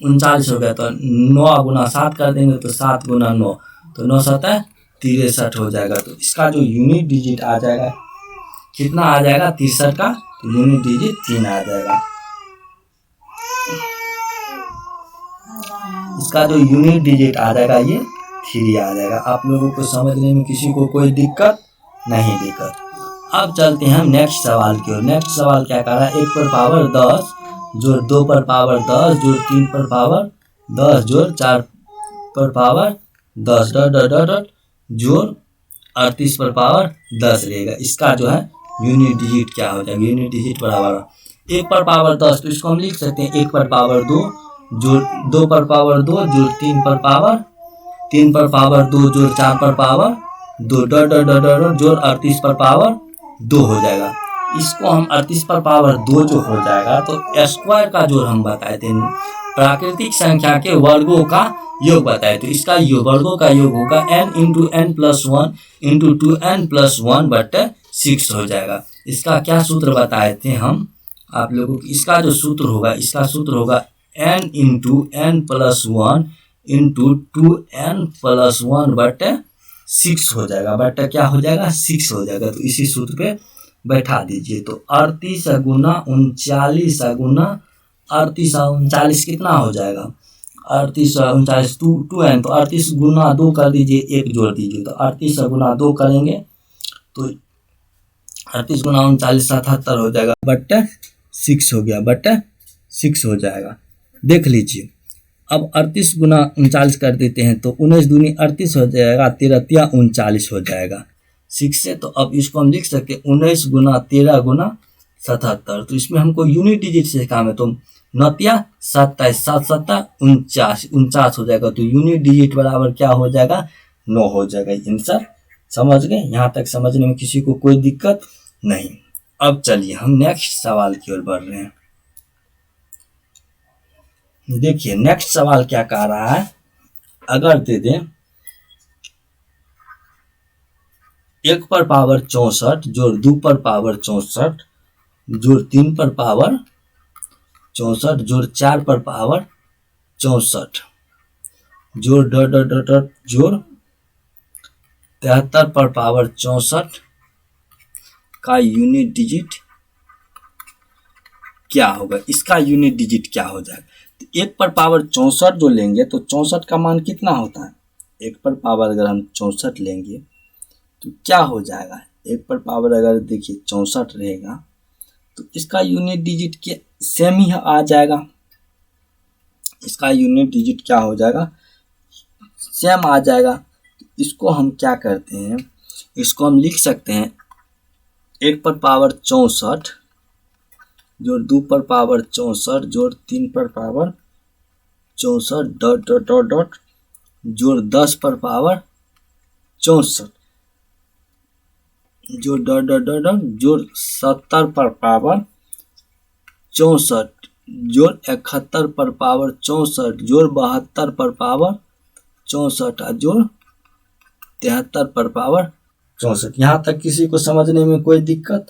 A: 39 हो गया। तो 9 गुना 7 कर देंगे तो 7 गुना 9 तो 9 7 63 हो जाएगा। तो इसका जो यूनिट डिजिट आ जाएगा कितना आ जाएगा, 63 का। तो यूनिट डिजिट 3 आ जाएगा। इसका जो यूनिट डिजिट आ जाएगा ये 3 आ जाएगा। आप लोगों को समझने में किसी को कोई दिक्कत नहीं, दिक्कत। अब चलते हैं हम नेक्स्ट सवाल की ओर। नेक्स्ट सवाल क्या कह रहा है, 1 पर पावर 10 जोड़ 2 पर पावर 10 जोड़ 3 पर पावर 10 जोड़ 4 पर power 10 dot dot dot dot जोड़ 38 पर पावर 10 रहेगा। इसका जो है यूनिट डिजिट क्या हो जाएगा, यूनिट डिजिट बराबर 1 पर पावर 10, तो इसको हम लिख सकते हैं 1 पर पावर 2 जोड़ 2 पर पावर 2 जोड़ 3 पर पावर 2 जोड़ 4 पर power 2 dot dot dot dot जोड़ 38 पर पावर 2 हो जाएगा। इसको हम 38 पर पावर 2 जो हो जाएगा तो स्क्वायर का जोड़ हम बताए थे, प्राकृतिक संख्या के वर्गों का योग बताए। तो इसका वर्गों का योग होगा n into n plus 1 into 2n+1/6 हो जाएगा। इसका क्या सूत्र बताए थे हम आप लोगों को, इसका जो सूत्र होगा, इसका सूत्र होगा n into n plus 1 into 2n+1/6 हो जाएगा। बटा क्या हो जाएगा, 6 हो जाएगा। तो इसी सूत्र पे बैठा दीजिए। तो 38 गुना 39 गुना 38 और 39 कितना हो जाएगा, 38 और 39 2n, तो 38 गुना 2 कर दीजिए, 1 जोड़ दीजिए। तो 38 गुना 2 करेंगे तो 38 गुना 39 77 हो जाएगा, बट्टा 6 हो गया, बट्टा 6 हो जाएगा। देख लीजिए अब 38 गुना 39 कर देते हैं तो 19 दूनी 38 हो जाएगा, 13 39 हो जाएगा 6 से। तो अब इसको हम लिख सकते हैं 19 गुना 13 गुना 77। तो इसमें हमको यूनिट डिजिट से काम है, तो 9 27 7 7 49 हो जाएगा। तो यूनिट डिजिट बराबर क्या हो जाएगा, 9 हो जाएगा। आंसर समझ गए, यहाँ तक समझने में किसी को कोई दिक्कत नहीं। अब चलिए हम नेक्स्ट सवाल की ओर बढ़ रहे हैं। देखिए नेक्स्ट सवाल क्या कह रहा है, अगर दे दें 1 पर पावर 64 जोड़ 2 पर पावर 64 जोड़ 3 पर पावर 64 जोड़ 4 पर पावर 64 जोड़ डॉट डॉट डॉट डॉट जोड़ 73 पर पावर 64 का यूनिट डिजिट क्या होगा, इसका यूनिट डिजिट क्या हो जाएगा। तो 1 पर पावर 64 जो लेंगे तो 64 का मान कितना होता है, 1 पर पावर अगर हम 64 लेंगे तो क्या हो जाएगा, 1 पर पावर अगर देखिए 64 रहेगा तो इसका यूनिट डिजिट के सेम ही आ जाएगा, इसका यूनिट डिजिट क्या हो जाएगा, सेम आ जाएगा। इसको हम क्या करते हैं, इसको हम लिख सकते हैं 1 पर पावर 64 जोड़ 2 पर पावर 64 जोड़ 3 पर power 64 dot dot dot dot जोड़ 10 पर पावर 64 जोड़ डॉट डॉट डॉट डॉट जोड़ 70 पर पावर 64 जोड़ 71 पर पावर 64 जोड़ 72 पर पावर 64 जोड़ 73 पर पावर 64। यहाँ तक किसी को समझने में कोई दिक्कत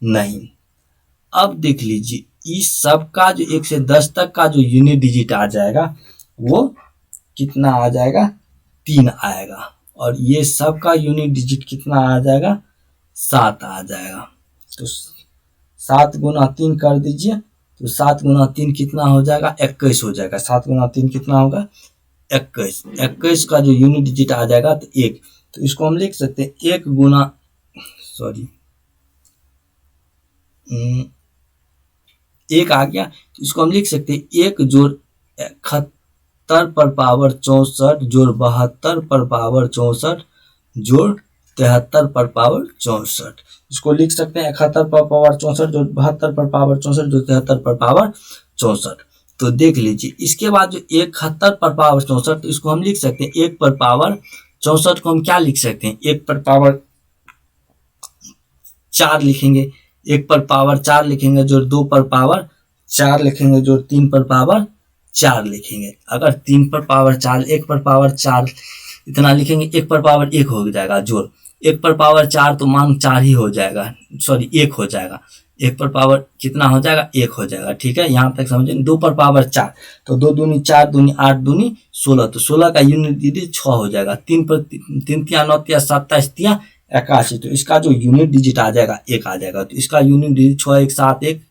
A: नहीं। अब देख लीजिए इस सब का जो 1 से 10 तक का जो यूनिट डिजिट आ जाएगा वो कितना आ जाएगा, 3 आएगा, और ये सब का यूनिट डिजिट कितना आ जाएगा, 7 आ जाएगा। तो 7 गुना 3 कर दीजिए, तो 7 गुना 3 कितना हो जाएगा, 21 हो जाएगा। 7 गुना 3 कितना होगा, 21। 21 का जो यूनिट डिजिट आ जाएगा तो 1, तो इसको हम लिख सकते हैं 1 गुना 1 आ गया, तो इसको हम लिख सकते हैं 1 जोड़ 71 पर पावर 64 जोड़ 72 पर पावर 64 जोड़ 73 पर पावर 64। इसको लिख सकते हैं 71 पर पावर 64 जोड़ 72 पर पावर 64 जोड़ 73 पर पावर 64। तो देख लीजिए इसके बाद जो 71 पर पावर 64, तो इसको हम लिख सकते हैं 1 पर पावर 64 को हम क्या लिख सकते हैं, 1 पर पावर 4 लिखेंगे, 1 पर पावर 4 लिखेंगे जोड़ 2 पर पावर 4 लिखेंगे जोड़ 3 पर पावर 4 लिखेंगे। अगर 3 पर पावर 4 1 पर पावर 4 इतना लिखेंगे, 1 पर पावर 1 हो जाएगा जोड़ 1 पर पावर 4 तो मान 4 ही हो जाएगा, 1 हो जाएगा। 1 पर पावर कितना हो जाएगा, 1 हो जाएगा। ठीक है, यहाँ तक समझे। 2 पर पावर 4 तो 2 दूनी 4 दूनी 8 दूनी 16, तो 16 का यूनिट डिजिट 6 हो जाएगा। 3 पर 3 तिया 9 तिया 27 तिया 81, तो इसका जो यूनिट डिजिट आ जाएगा 1 आ जाएगा। तो इसका यूनिट डिजिट 6 1 7 1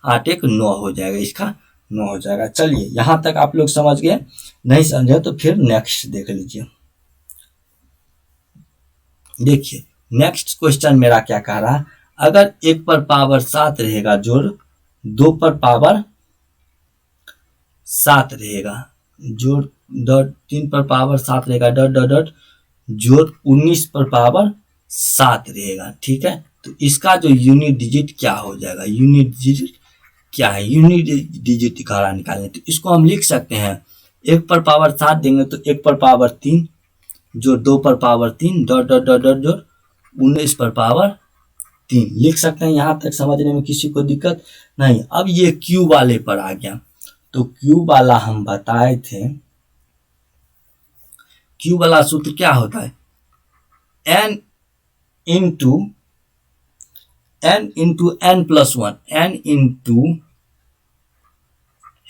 A: 8 1 9 हो जाएगा, इसका 9 हो जाएगा। चलिए यहाँ तक आप लोग समझ गए, नहीं समझे तो फिर नेक्स्ट देख लीजिए। देखिए नेक्स्ट क्वेश्चन मेरा क्या कह रहा है, अगर 1 पर पावर 7 रहेगा जोड़ 2 पर पावर 7 रहेगा जोड़ डॉट 3 पर पावर 7 रहेगा डॉट डॉट डॉट जोड़ 19 पर पावर 7 रहेगा। ठीक है, तो इसका जो यूनिट डिजिट क्या हो जाएगा, यूनिट डिजिट क्या है, यूनिट डिजिट दिखाना निकालने। तो इसको हम लिख सकते हैं 1 पर पावर 7 देंगे तो 1 पर पावर 3 जो 2 पर power 3 dot dot dot dot जोड़ 19 पर पावर 3 लिख सकते हैं। यहाँ तक समझने में किसी को दिक्कत नहीं। अब ये क्यू वाले पर आ गया, तो क्यू वाला हम बताए थे, क्यू वाला सूत्र क्या होता है, n into n plus 1 n into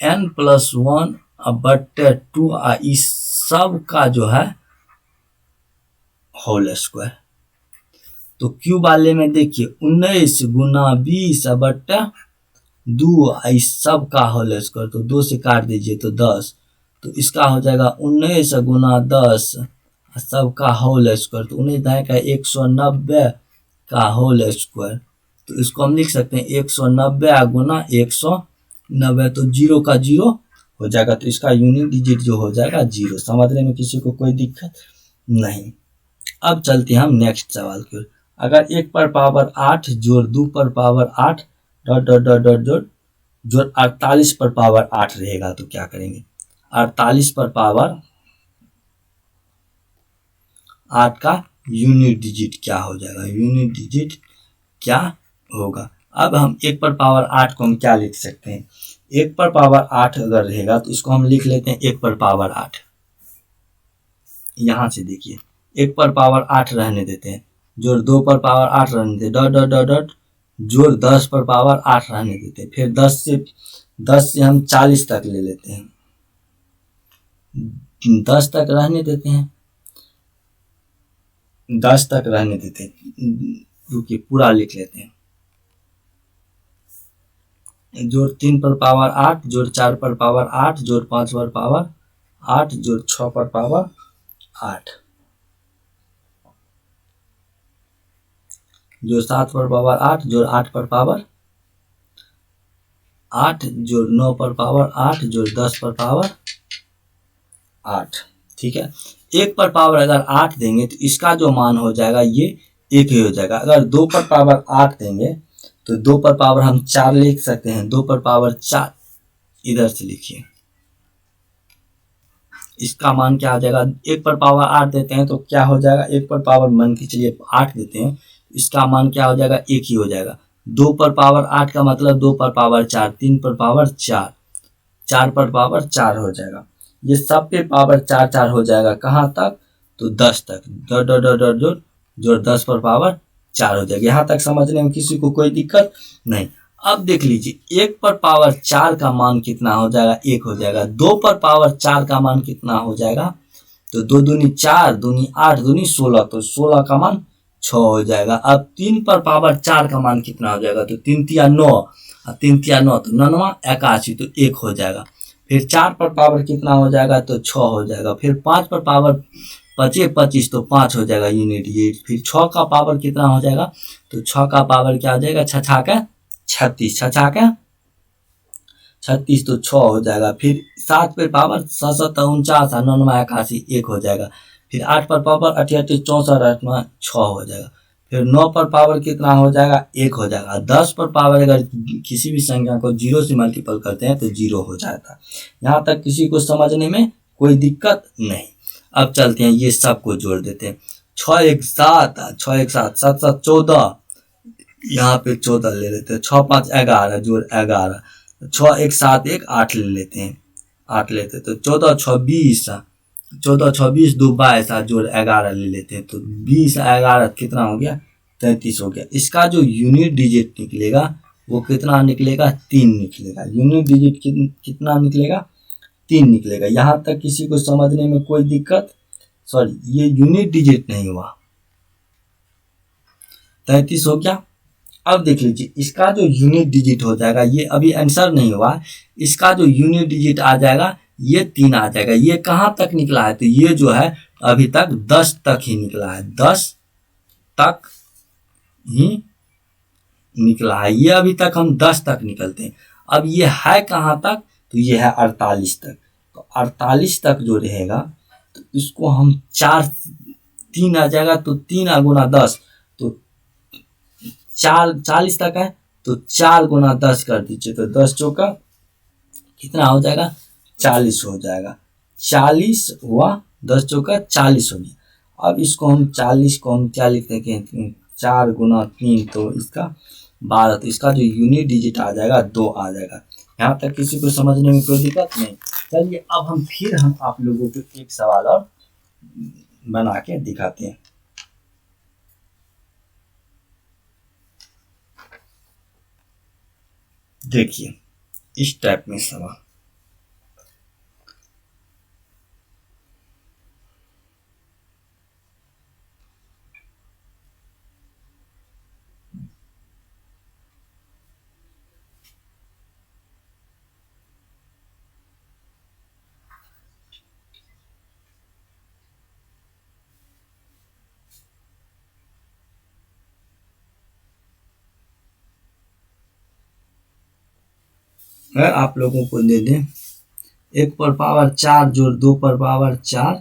A: n plus 1 बटे 2 इस सब का जो है होल स्क्वायर। तो क्यू वाले में देखिए 19 गुना 20 बटे 2 इस सब का होल स्क्वायर, तो 2 से काट दीजिए तो 10, तो इसका हो जाएगा 19 गुना 10 सब का होल स्क्वायर, तो 19 दाएं का 190 का होल स्क्वायर। तो इसको हम लिख सकते हैं 190 गुना 190, तो 0 का 0 हो जाएगा, तो इसका यूनिट डिजिट जो हो जाएगा 0। समझने में किसी को कोई दिक्कत नहीं। अब चलते हैं हम नेक्स्ट सवाल की ओर। अगर 1 पर पावर 8 जोड़ 2 पर power 8 dot dot dot dot जोड़ 48 पर पावर 8 रहेगा तो क्या करेंगे, 48 पर पावर 8 का यूनिट डिजिट क्या हो जाएगा, यूनिट डिजिट क्या होगा। अब हम 1 पर पावर 8 को हम क्या लिख सकते हैं, 1 पर पावर 8 अगर रहेगा तो इसको हम लिख लेते हैं 1 पर पावर 8। यहां से देखिए 1 पर पावर 8 रहने देते हैं, जोड़ 2 पर पावर 8 रहने देते, डॉट डॉट डॉट डॉट जोड़ 10 पर पावर 8 रहने देते, फिर 10 से हम 40 तक ले लेते हैं, 10 तक रहने देते हैं, 10 तक रहने देते हैं, रुकिए पूरा लिख लेते हैं। जोड़ 3 पर पावर 8, जोड़ 4 पर पावर 8, जोड़ 5 पर पावर 8, जोड़ 6 पर पावर 8, जोड़ 7 पर पावर 8, जोड़ 8 पर पावर 8, जोड़ 9 पर पावर 8, जोड़ 10 पर पावर 8। ठीक है, 1 पर पावर अगर 8 देंगे तो इसका जो मान हो जाएगा ये 1 ही हो जाएगा। अगर 2 पर पावर 8 देंगे तो 2 पर पावर हम 4 लिख सकते हैं। 2 पर पावर 4 इधर से लिखिए, इसका मान क्या हो जाएगा। 1 पर पावर 8 देते हैं तो क्या हो जाएगा, 1 पर पावर मान के चलिए 8 देते हैं, इसका मान क्या हो जाएगा, 1 ही हो जाएगा। 2 पर पावर 8 का मतलब 2 पर पावर 4, 3 पर पावर 4, 4 पर पावर 4 हो जाएगा। ये सब पे पावर 4 4 हो जाएगा, कहाँ तक, तो 10 तक। डॉट डॉट डॉट डॉट जोड़ जोड़ 10 पर पावर 4 हो जाएगा। यहाँ तक समझने में किसी को कोई दिक्कत नहीं। अब देख लीजिए 1 पर पावर 4 का मान कितना हो जाएगा, 1 हो जाएगा। 2 पर पावर 4 का मान कितना हो जाएगा, तो 2 दूनी 4, दूनी 8, दूनी 16, तो 16 का मान 6 हो जाएगा। अब 3 पर पावर 4 का मान कितना हो जाएगा, तो 3 तिया 9, 3 तिया 9 तो 9 81, तो 1 हो जाएगा। फिर 4 पर पावर कितना हो जाएगा, तो 6 हो जाएगा। फिर 5 पर पावर 25, तो 5 हो जाएगा यूनिट ये। फिर 6 का पावर कितना हो जाएगा, तो 6 का पावर क्या हो जाएगा, 6 का 36, 6 का 36, तो 6 हो जाएगा। फिर 7 पर पावर 7 49, 9 81, 1 हो जाएगा। फिर 8 पर पावर 88 64, 8 6 हो जाएगा। फिर 9 पर पावर कितना हो जाएगा, 1 हो जाएगा। 10 पर पावर अगर किसी भी संख्या को 0 से मल्टीपल करते हैं तो 0 हो जाता है। यहाँ तक किसी को समझने में कोई दिक्कत नहीं। अब चलते हैं, ये सबको जोड़ देते हैं। 6 1 7, 6 1 7, 7 7 14, यहाँ पे 14 ले लेते हैं। 6 5 11, जोड़ 11, 6 1 7 1 8 ले लेते हैं, 8 लेते हैं तो 14 6 20, 14 6 20 2 22, जोड़ 11 ले लेते हैं तो 20 11 कितना हो गया, 33 हो गया। इसका जो यूनिट डिजिट निकलेगा वो कितना निकलेगा, 3 निकलेगा। यूनिट डिजिट कितना निकलेगा, 3 निकलेगा। यहाँ तक किसी को समझने में कोई दिक्कत, सॉरी ये यूनिट डिजिट नहीं हुआ, 33 हो गया। अब देख लीजिए इसका जो यूनिट डिजिट हो जाएगा, ये अभी आंसर नहीं हुआ, इसका जो यूनिट डिजिट आ जाएगा ये 3 आ जाएगा। ये कहाँ तक निकला है, तो ये जो है अभी तक 10 तक ही निकला है, 10 तक ही निकला है। ये अभी तक हम 10 तक निकलते हैं। अब ये है कहाँ तक, तो ये है 48 तक। तो 48 तक जो रहेगा तो इसको हम 4 3 आ जाएगा, तो 3 गुना 10 तो 40 तक है, तो 4 गुना 10 कर दीजिए तो 10 चौका कितना हो जाएगा, 40 हो जाएगा। 40 हुआ, 10 चौका 40 हो गया। अब इसको हम 40 को हम क्या लिख देंगे, 4 गुना 3 तो इसका 12, तो इसका जो यूनिट डिजिट आ जाएगा 2 आ जाएगा। यहाँ तक किसी को समझने में कोई दिक्कत नहीं। चलिए अब हम आप लोगों को एक सवाल और बना के दिखाते हैं। देखिए इस टाइप में सवाल, अगर आप लोगों को दे दें 1 पर पावर 4 जोड़ 2 पर पावर 4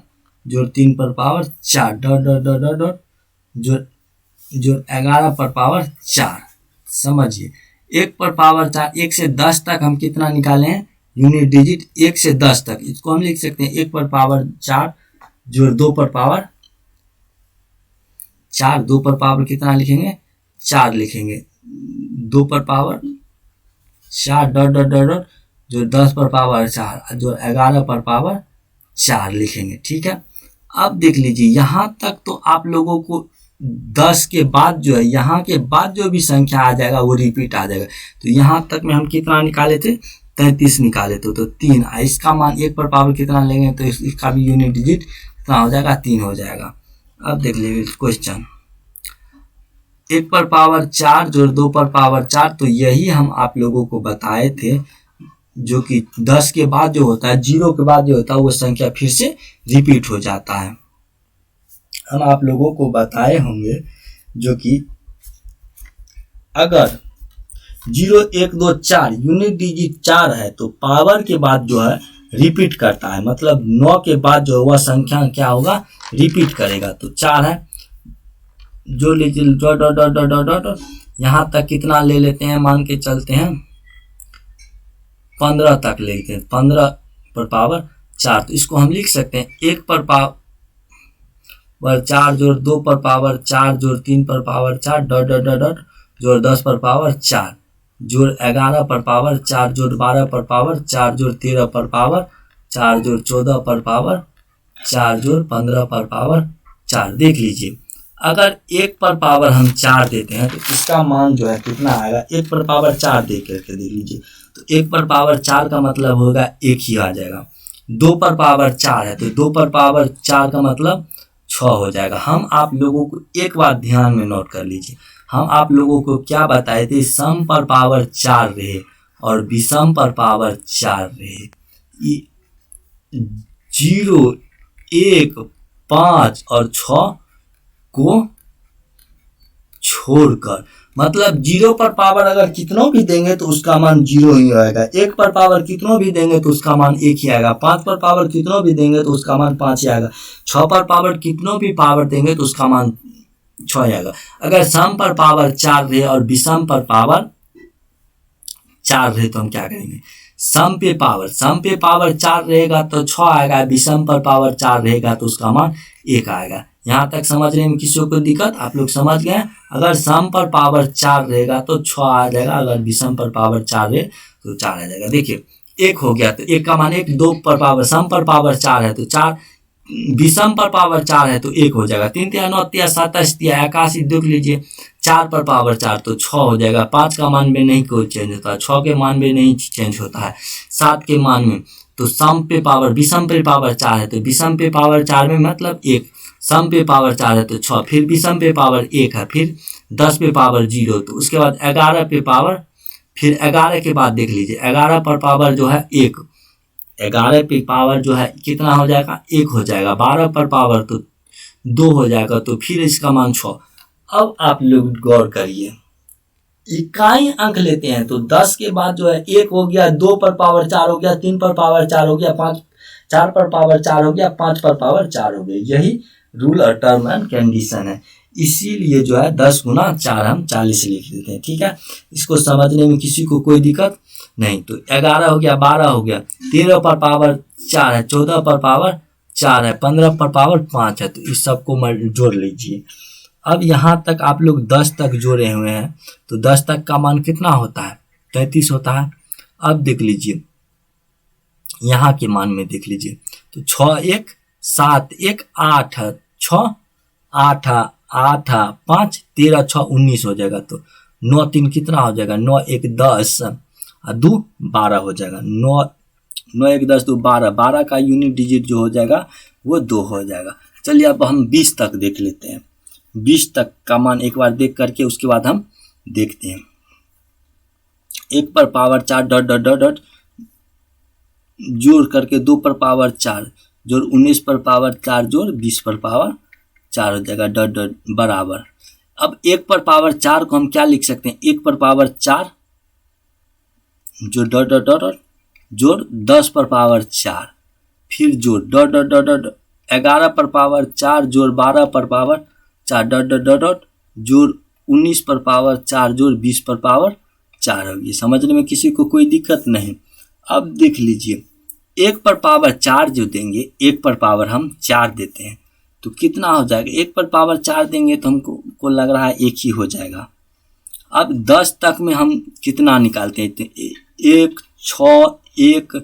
A: जोड़ 3 पर power 4 dot dot dot dot dot जोड़ 11 पर पावर 4। समझिए 1 पर पावर 4, 1 से 10 तक हम कितना निकाले हैं, यूनिट डिजिट 1 से 10 तक। इसको हम लिख सकते हैं 1 पर पावर 4 जोड़ 2 पर पावर 4, 2 पर पावर कितना लिखेंगे, 4 लिखेंगे। 2 पर power 4 dot dot dot dot जो 10 पर पावर 4 जो 11 पर पावर 4 लिखेंगे। ठीक है, अब देख लीजिए यहाँ तक तो आप लोगों को 10 के बाद जो है, यहाँ के बाद जो भी संख्या आ जाएगा वो रिपीट आ जाएगा। तो यहाँ तक में हम कितना निकाले थे, 33 निकाले थे, तो 3। इसका मान 1 पर पावर कितना लेंगे तो इसका भी यूनिट डिजिट कितना हो जाएगा, 3 हो जाएगा। अब देख लीजिए क्वेश्चन, 1 पर पावर 4 जोड़ 2 पर पावर 4, तो यही हम आप लोगों को बताए थे, जो कि 10 के बाद जो होता है, 0 के बाद जो होता है, वो संख्या फिर से रिपीट हो जाता है। हम आप लोगों को बताए होंगे जो कि अगर 0 1 2 4 यूनिट डिजिट 4 है तो पावर के बाद जो है रिपीट करता है, मतलब 9 के बाद जो वह संख्या क्या होगा, रिपीट करेगा। तो 4 है, जो लीजिए dot dot dot dot dot dot, यहाँ तक कितना ले लेते हैं, मान के चलते हैं 15 तक लेते हैं, 15 पर पावर 4। तो इसको हम लिख सकते हैं 1 पर पावर 4 जोड़ 2 पर पावर 4 जोड़ 3 पर power 4 dot dot dot dot जोड़ 10 पर पावर 4 जोड़ 11 पर पावर 4 जोड़ 12 पर पावर 4 जोड़ 13 पर पावर 4 जोड़ 14 पर पावर 4 जोड़ 15 पर पावर 4। देख लीजिए, अगर 1 पर पावर हम 4 देते हैं तो इसका मान जो है कितना आएगा, 1 पर पावर 4 दे करके देख लीजिए, तो 1 पर पावर 4 का मतलब होगा 1 ही आ जाएगा। 2 पर पावर 4 है तो 2 पर पावर 4 का मतलब 6 हो जाएगा। हम आप लोगों को एक बात ध्यान में नोट कर लीजिए, हम आप लोगों को क्या बताए थे, सम पर पावर 4 रहे और विषम पर पावर 4 रहे। 0 1 5 और 6 को छोड़कर, मतलब 0 पर पावर अगर कितनों भी देंगे तो उसका मान 0 ही रहेगा। 1 पर पावर कितनों भी देंगे तो उसका मान 1 ही आएगा। 5 पर पावर कितनों भी देंगे तो उसका मान 5 ही आएगा। 6 पर पावर कितनों भी पावर देंगे तो उसका मान 6 आएगा। अगर सम पर पावर 4 रहे और विषम पर पावर 4 रहे तो हम क्या करेंगे, सम पे पावर 4 रहेगा तो 6 आएगा, विषम पर पावर 4 रहेगा तो उसका मान 1 आएगा। यहाँ तक समझने में किसी को दिक्कत, आप लोग समझ गए। अगर सम पर पावर 4 रहेगा तो 6 आ जाएगा, अगर विषम पर पावर 4 रहे तो 4 आ जाएगा। देखिए 1 हो गया तो 1 का मान 1, 2 पर पावर सम पर पावर 4 है तो 4, विषम पर पावर 4 है तो 1 हो जाएगा। 3 3 9 3 7 3 81, देख लीजिए 4 पर पावर 4 तो 6 हो जाएगा। 5 का मान में नहीं कोई चेंज होता है, 6 के मान में नहीं चेंज होता है, 7 के मान में। तो सम पे पावर, विषम पे पावर 4 है तो विषम पे पावर 4 में मतलब 1, सम पे पावर 4 है तो 6, फिर विषम पे पावर 1 है, फिर 10 पे पावर 0, तो उसके बाद 11 पे पावर, फिर 11 के बाद देख लीजिए 11 पर पावर जो है 1, 11 पे पावर जो है कितना हो जाएगा, 1 हो जाएगा। 12 पर पावर तो 2 हो जाएगा, तो फिर इसका मान 6। अब आप लोग गौर करिए, इकाई अंक लेते हैं तो 10 के बाद जो है 1 हो गया, 2 पर पावर 4 हो गया, 3 पर पावर 4 हो गया, 4 पर पावर 4 हो गया, 5 पर पावर 4 हो गया। यही रूल और टर्म एंड कंडीशन है। इसीलिए जो है 10 गुना 4 हम 40 लिख देते हैं। ठीक है, इसको समझने में किसी को कोई दिक्कत नहीं। तो 11 हो गया, 12 हो गया, 13 पर पावर 4 है, 14 पर पावर 4 है, 15 पर पावर 5 है, तो इस सबको जोड़ लीजिए। अब यहाँ तक आप लोग 10 तक जोड़े हुए हैं तो 10 तक का मान कितना होता है, 33 होता है। अब देख लीजिए यहाँ के मान में देख लीजिए, तो 6 1 7 1 8 6 8 8 5 13 6 19 हो जाएगा। तो 9 3 कितना हो जाएगा, 9 1 10 और 2 12 हो जाएगा। 9 1 10 2 12, 12 का यूनिट डिजिट जो हो जाएगा वो 2 हो जाएगा। चलिए अब हम 20 तक देख लेते हैं। 20 तक का मान एक बार देख करके उसके बाद हम देखते हैं। 1 पर power 4 dot dot dot dot जोड़ करके 2 पर पावर 4 जोड़ 19 पर पावर 4 जोड़ 20 पर पावर 4 हो जाएगा, डॉट डॉट बराबर। अब 1 पर पावर 4 को हम क्या लिख सकते हैं, 1 पर पावर 4 जो डॉट डॉट डॉट जोड़ 10 पर पावर 4 फिर जोड़ डॉट डॉट डॉट डॉट 11 पर पावर 4 जोड़ 12 पर power 4 dot dot dot dot जोड़ 19 पर पावर 4 जोड़ 20 पर पावर 4 होगी। समझने में किसी को कोई दिक्कत नहीं। अब देख लीजिए 1 पर पावर 4 जो देंगे, 1 पर पावर हम 4 देते हैं तो कितना हो जाएगा, 1 पर पावर 4 देंगे तो हमको लग रहा है 1 ही हो जाएगा। अब 10 तक में हम कितना निकालते हैं, 1 6 1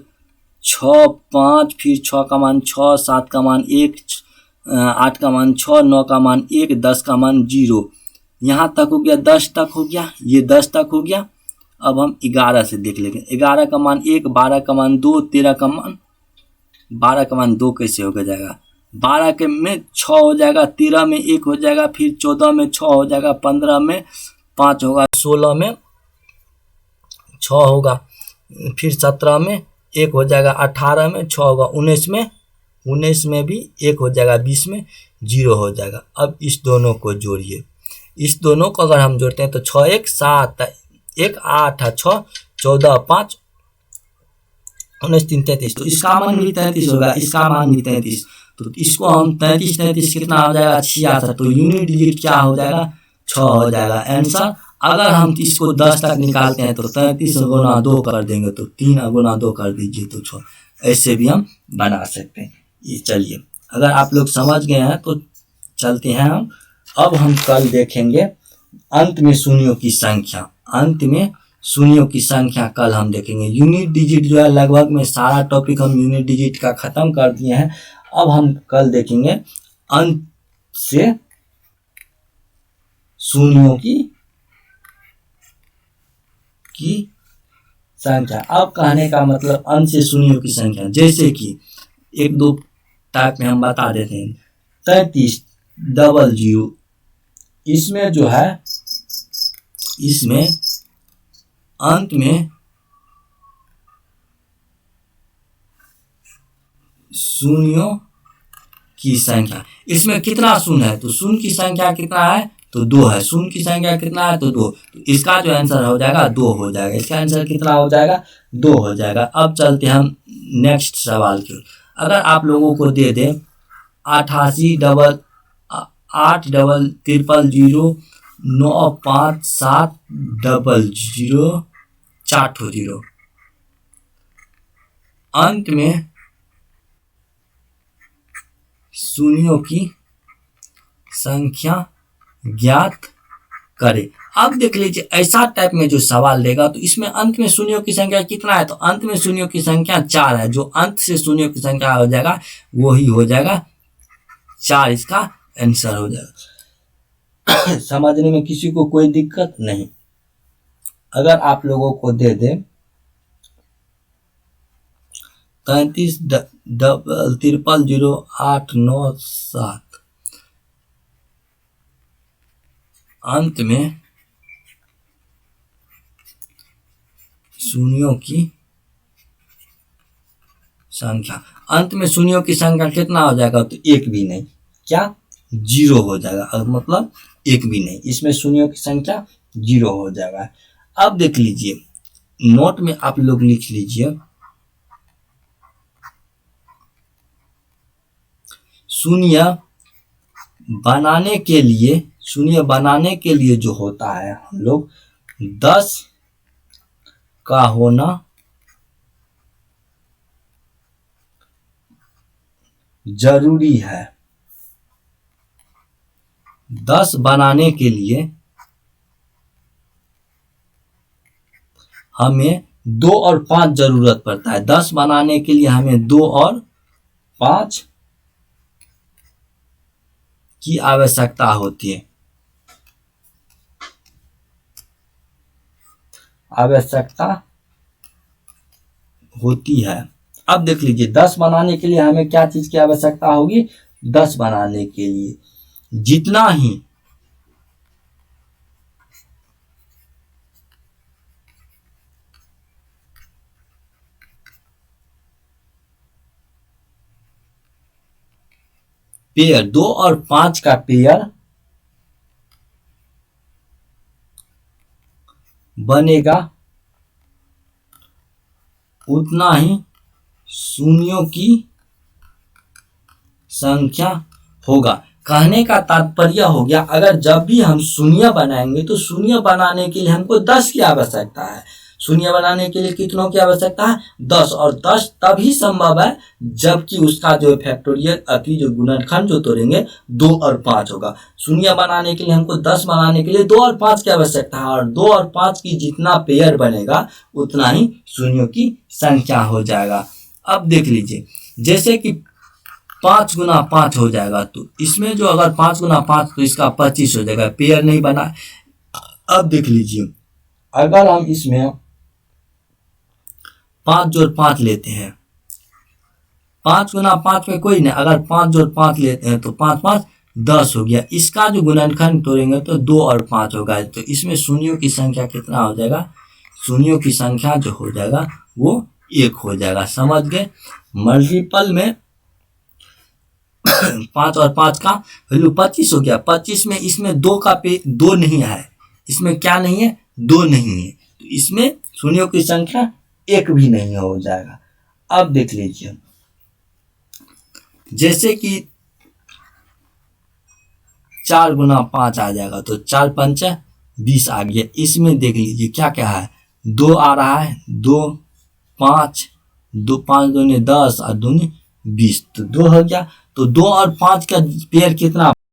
A: 6 5 फिर 6 का मान 6 7 का मान 1 8 का मान 6 9 का मान 1 10 का मान 0, यहाँ तक हो गया, 10 तक हो गया, ये 10 तक हो गया। अब हम 11 से देख लेते हैं। 11 का मान 1, 12 का मान 2, 13 का मान 12 का मान 2 कैसे हो जाएगा, 12 के में 6 हो जाएगा, 13 में 1 हो जाएगा, फिर 14 में 6 हो जाएगा, 15 में 5 होगा, 16 में 6 होगा, फिर 17 में 1 हो जाएगा, 18 में 6 होगा, 19 में भी 1 हो जाएगा, 20 में 0 हो जाएगा। अब इस दोनों को जोड़िए, इस दोनों को अगर हम जोड़ते हैं तो 6 1 7 1 8 6 14 5 19 3 33, तो इसका मान भी 33 होगा, इसका मान भी 33, तो इसको हम 33 कितना हो जाएगा 66, तो यूनिट डिजिट क्या हो जाएगा 6 हो जाएगा आंसर। अगर हम इसको 10 तक निकालते हैं तो 33 गुना 2 कर देंगे, तो 3 गुना 2 कर दीजिए तो 6, ऐसे भी हम बना सकते हैं। ये चलिए, अगर आप लोग समझ गए हैं तो चलते हैं हम। अब हम कल देखेंगे अंत में शून्यों की संख्या, अंत में शून्यों की संख्या कल हम देखेंगे। यूनिट डिजिट जो है लगभग में सारा टॉपिक हम यूनिट डिजिट का खत्म कर दिए हैं। अब हम कल देखेंगे अंत से शून्यों की संख्या। अब कहने का मतलब अंत से शून्यों की संख्या, जैसे कि एक दो टाइप में हम बता देते हैं। 33 00, इसमें जो है, इसमें अंत में शून्यों की संख्या, इसमें कितना शून्य है, तो शून्य की संख्या कितना है तो 2 है, शून्य की संख्या कितना है तो 2, तो इसका जो आंसर हो जाएगा 2 हो जाएगा, इसका आंसर कितना हो जाएगा 2 हो जाएगा। अब चलते हैं हम नेक्स्ट सवाल की। अगर आप लोगों को दे दें 88 8 3 0 9 5 7 0 4 0, अंत में शून्यों की संख्या ज्ञात करें। अब देख लीजिए, ऐसा टाइप में जो सवाल देगा तो इसमें अंत में शून्यों की संख्या कितना है, तो अंत में शून्यों की संख्या 4 है, जो अंत से शून्यों की संख्या हो जाएगा वही हो जाएगा 4, इसका आंसर हो जाएगा। समझने में किसी को कोई दिक्कत नहीं। अगर आप लोगों को दे दे 33 3 0 8 9 7, अंत में शून्यों की संख्या, अंत में शून्यों की संख्या कितना हो जाएगा, तो 1 भी नहीं, क्या 0 हो जाएगा, मतलब 1 भी नहीं, इसमें शून्यों की संख्या 0 हो जाएगा। अब देख लीजिए, नोट में आप लोग लिख लीजिए, शून्य बनाने के लिए जो होता है, हम लोग 10 का होना जरूरी है। 10 बनाने के लिए हमें 2 और 5 जरूरत पड़ता है। 10 बनाने के लिए हमें 2 और 5 की आवश्यकता होती है, अब देख लीजिए, 10 बनाने के लिए हमें क्या चीज की आवश्यकता होगी, 10 बनाने के लिए जितना ही पेयर, 2 और 5 का पेयर बनेगा, उतना ही शून्यों की संख्या होगा। कहने का तात्पर्य हो गया, अगर जब भी हम शून्य बनाएंगे तो शून्य बनाने के लिए हमको 10 की आवश्यकता है। शून्य बनाने के लिए कितनों की आवश्यकता है, 10, और 10 तभी संभव है जबकि उसका जो फैक्टोरियल अति जो गुणनखंड जो तोड़ेंगे 2 और 5 होगा। शून्य बनाने के लिए हमको 10 बनाने के लिए 2 और 5 की आवश्यकता है, और 2 और 5 की जितना पेयर बनेगा उतना ही शून्यों की संख्या हो जाएगा। अब देख लीजिए, जैसे कि 5 गुना 5 हो जाएगा, तो इसमें जो अगर 5 गुना 5 तो इसका 25 हो जाएगा, पेयर नहीं बना। अब देख लीजिए, अगर हम इसमें 5 जोड़ 5 लेते हैं, 5 गुना 5 में कोई नहीं, अगर 5 जोड़ 5 लेते हैं तो 5 5 10 हो गया। इसका जो गुणनखंड तोड़ेंगे तो 2 और 5 होगा, तो इसमें शून्यों की संख्या कितना हो जाएगा, शून्यों की संख्या जो हो जाएगा वो 1 हो जाएगा। समझ गए। मल्टीपल में 5 और 5 का वैल्यू 25 हो गया। 25 में इसमें 2 नहीं है, इसमें क्या नहीं है, 2 नहीं है, तो इसमें शून्यों की संख्या 1 भी नहीं हो जाएगा। अब देख लीजिए, जैसे कि 4 गुना 5 आ जाएगा, तो 4 पंचा 20 आ गया। इसमें देख लीजिए क्या क्या है, 2 आ रहा है, 2 5 2 5 दूनी 10 और दूनी 20, तो 2 हो गया। तो 2 और 5 का पेयर कितना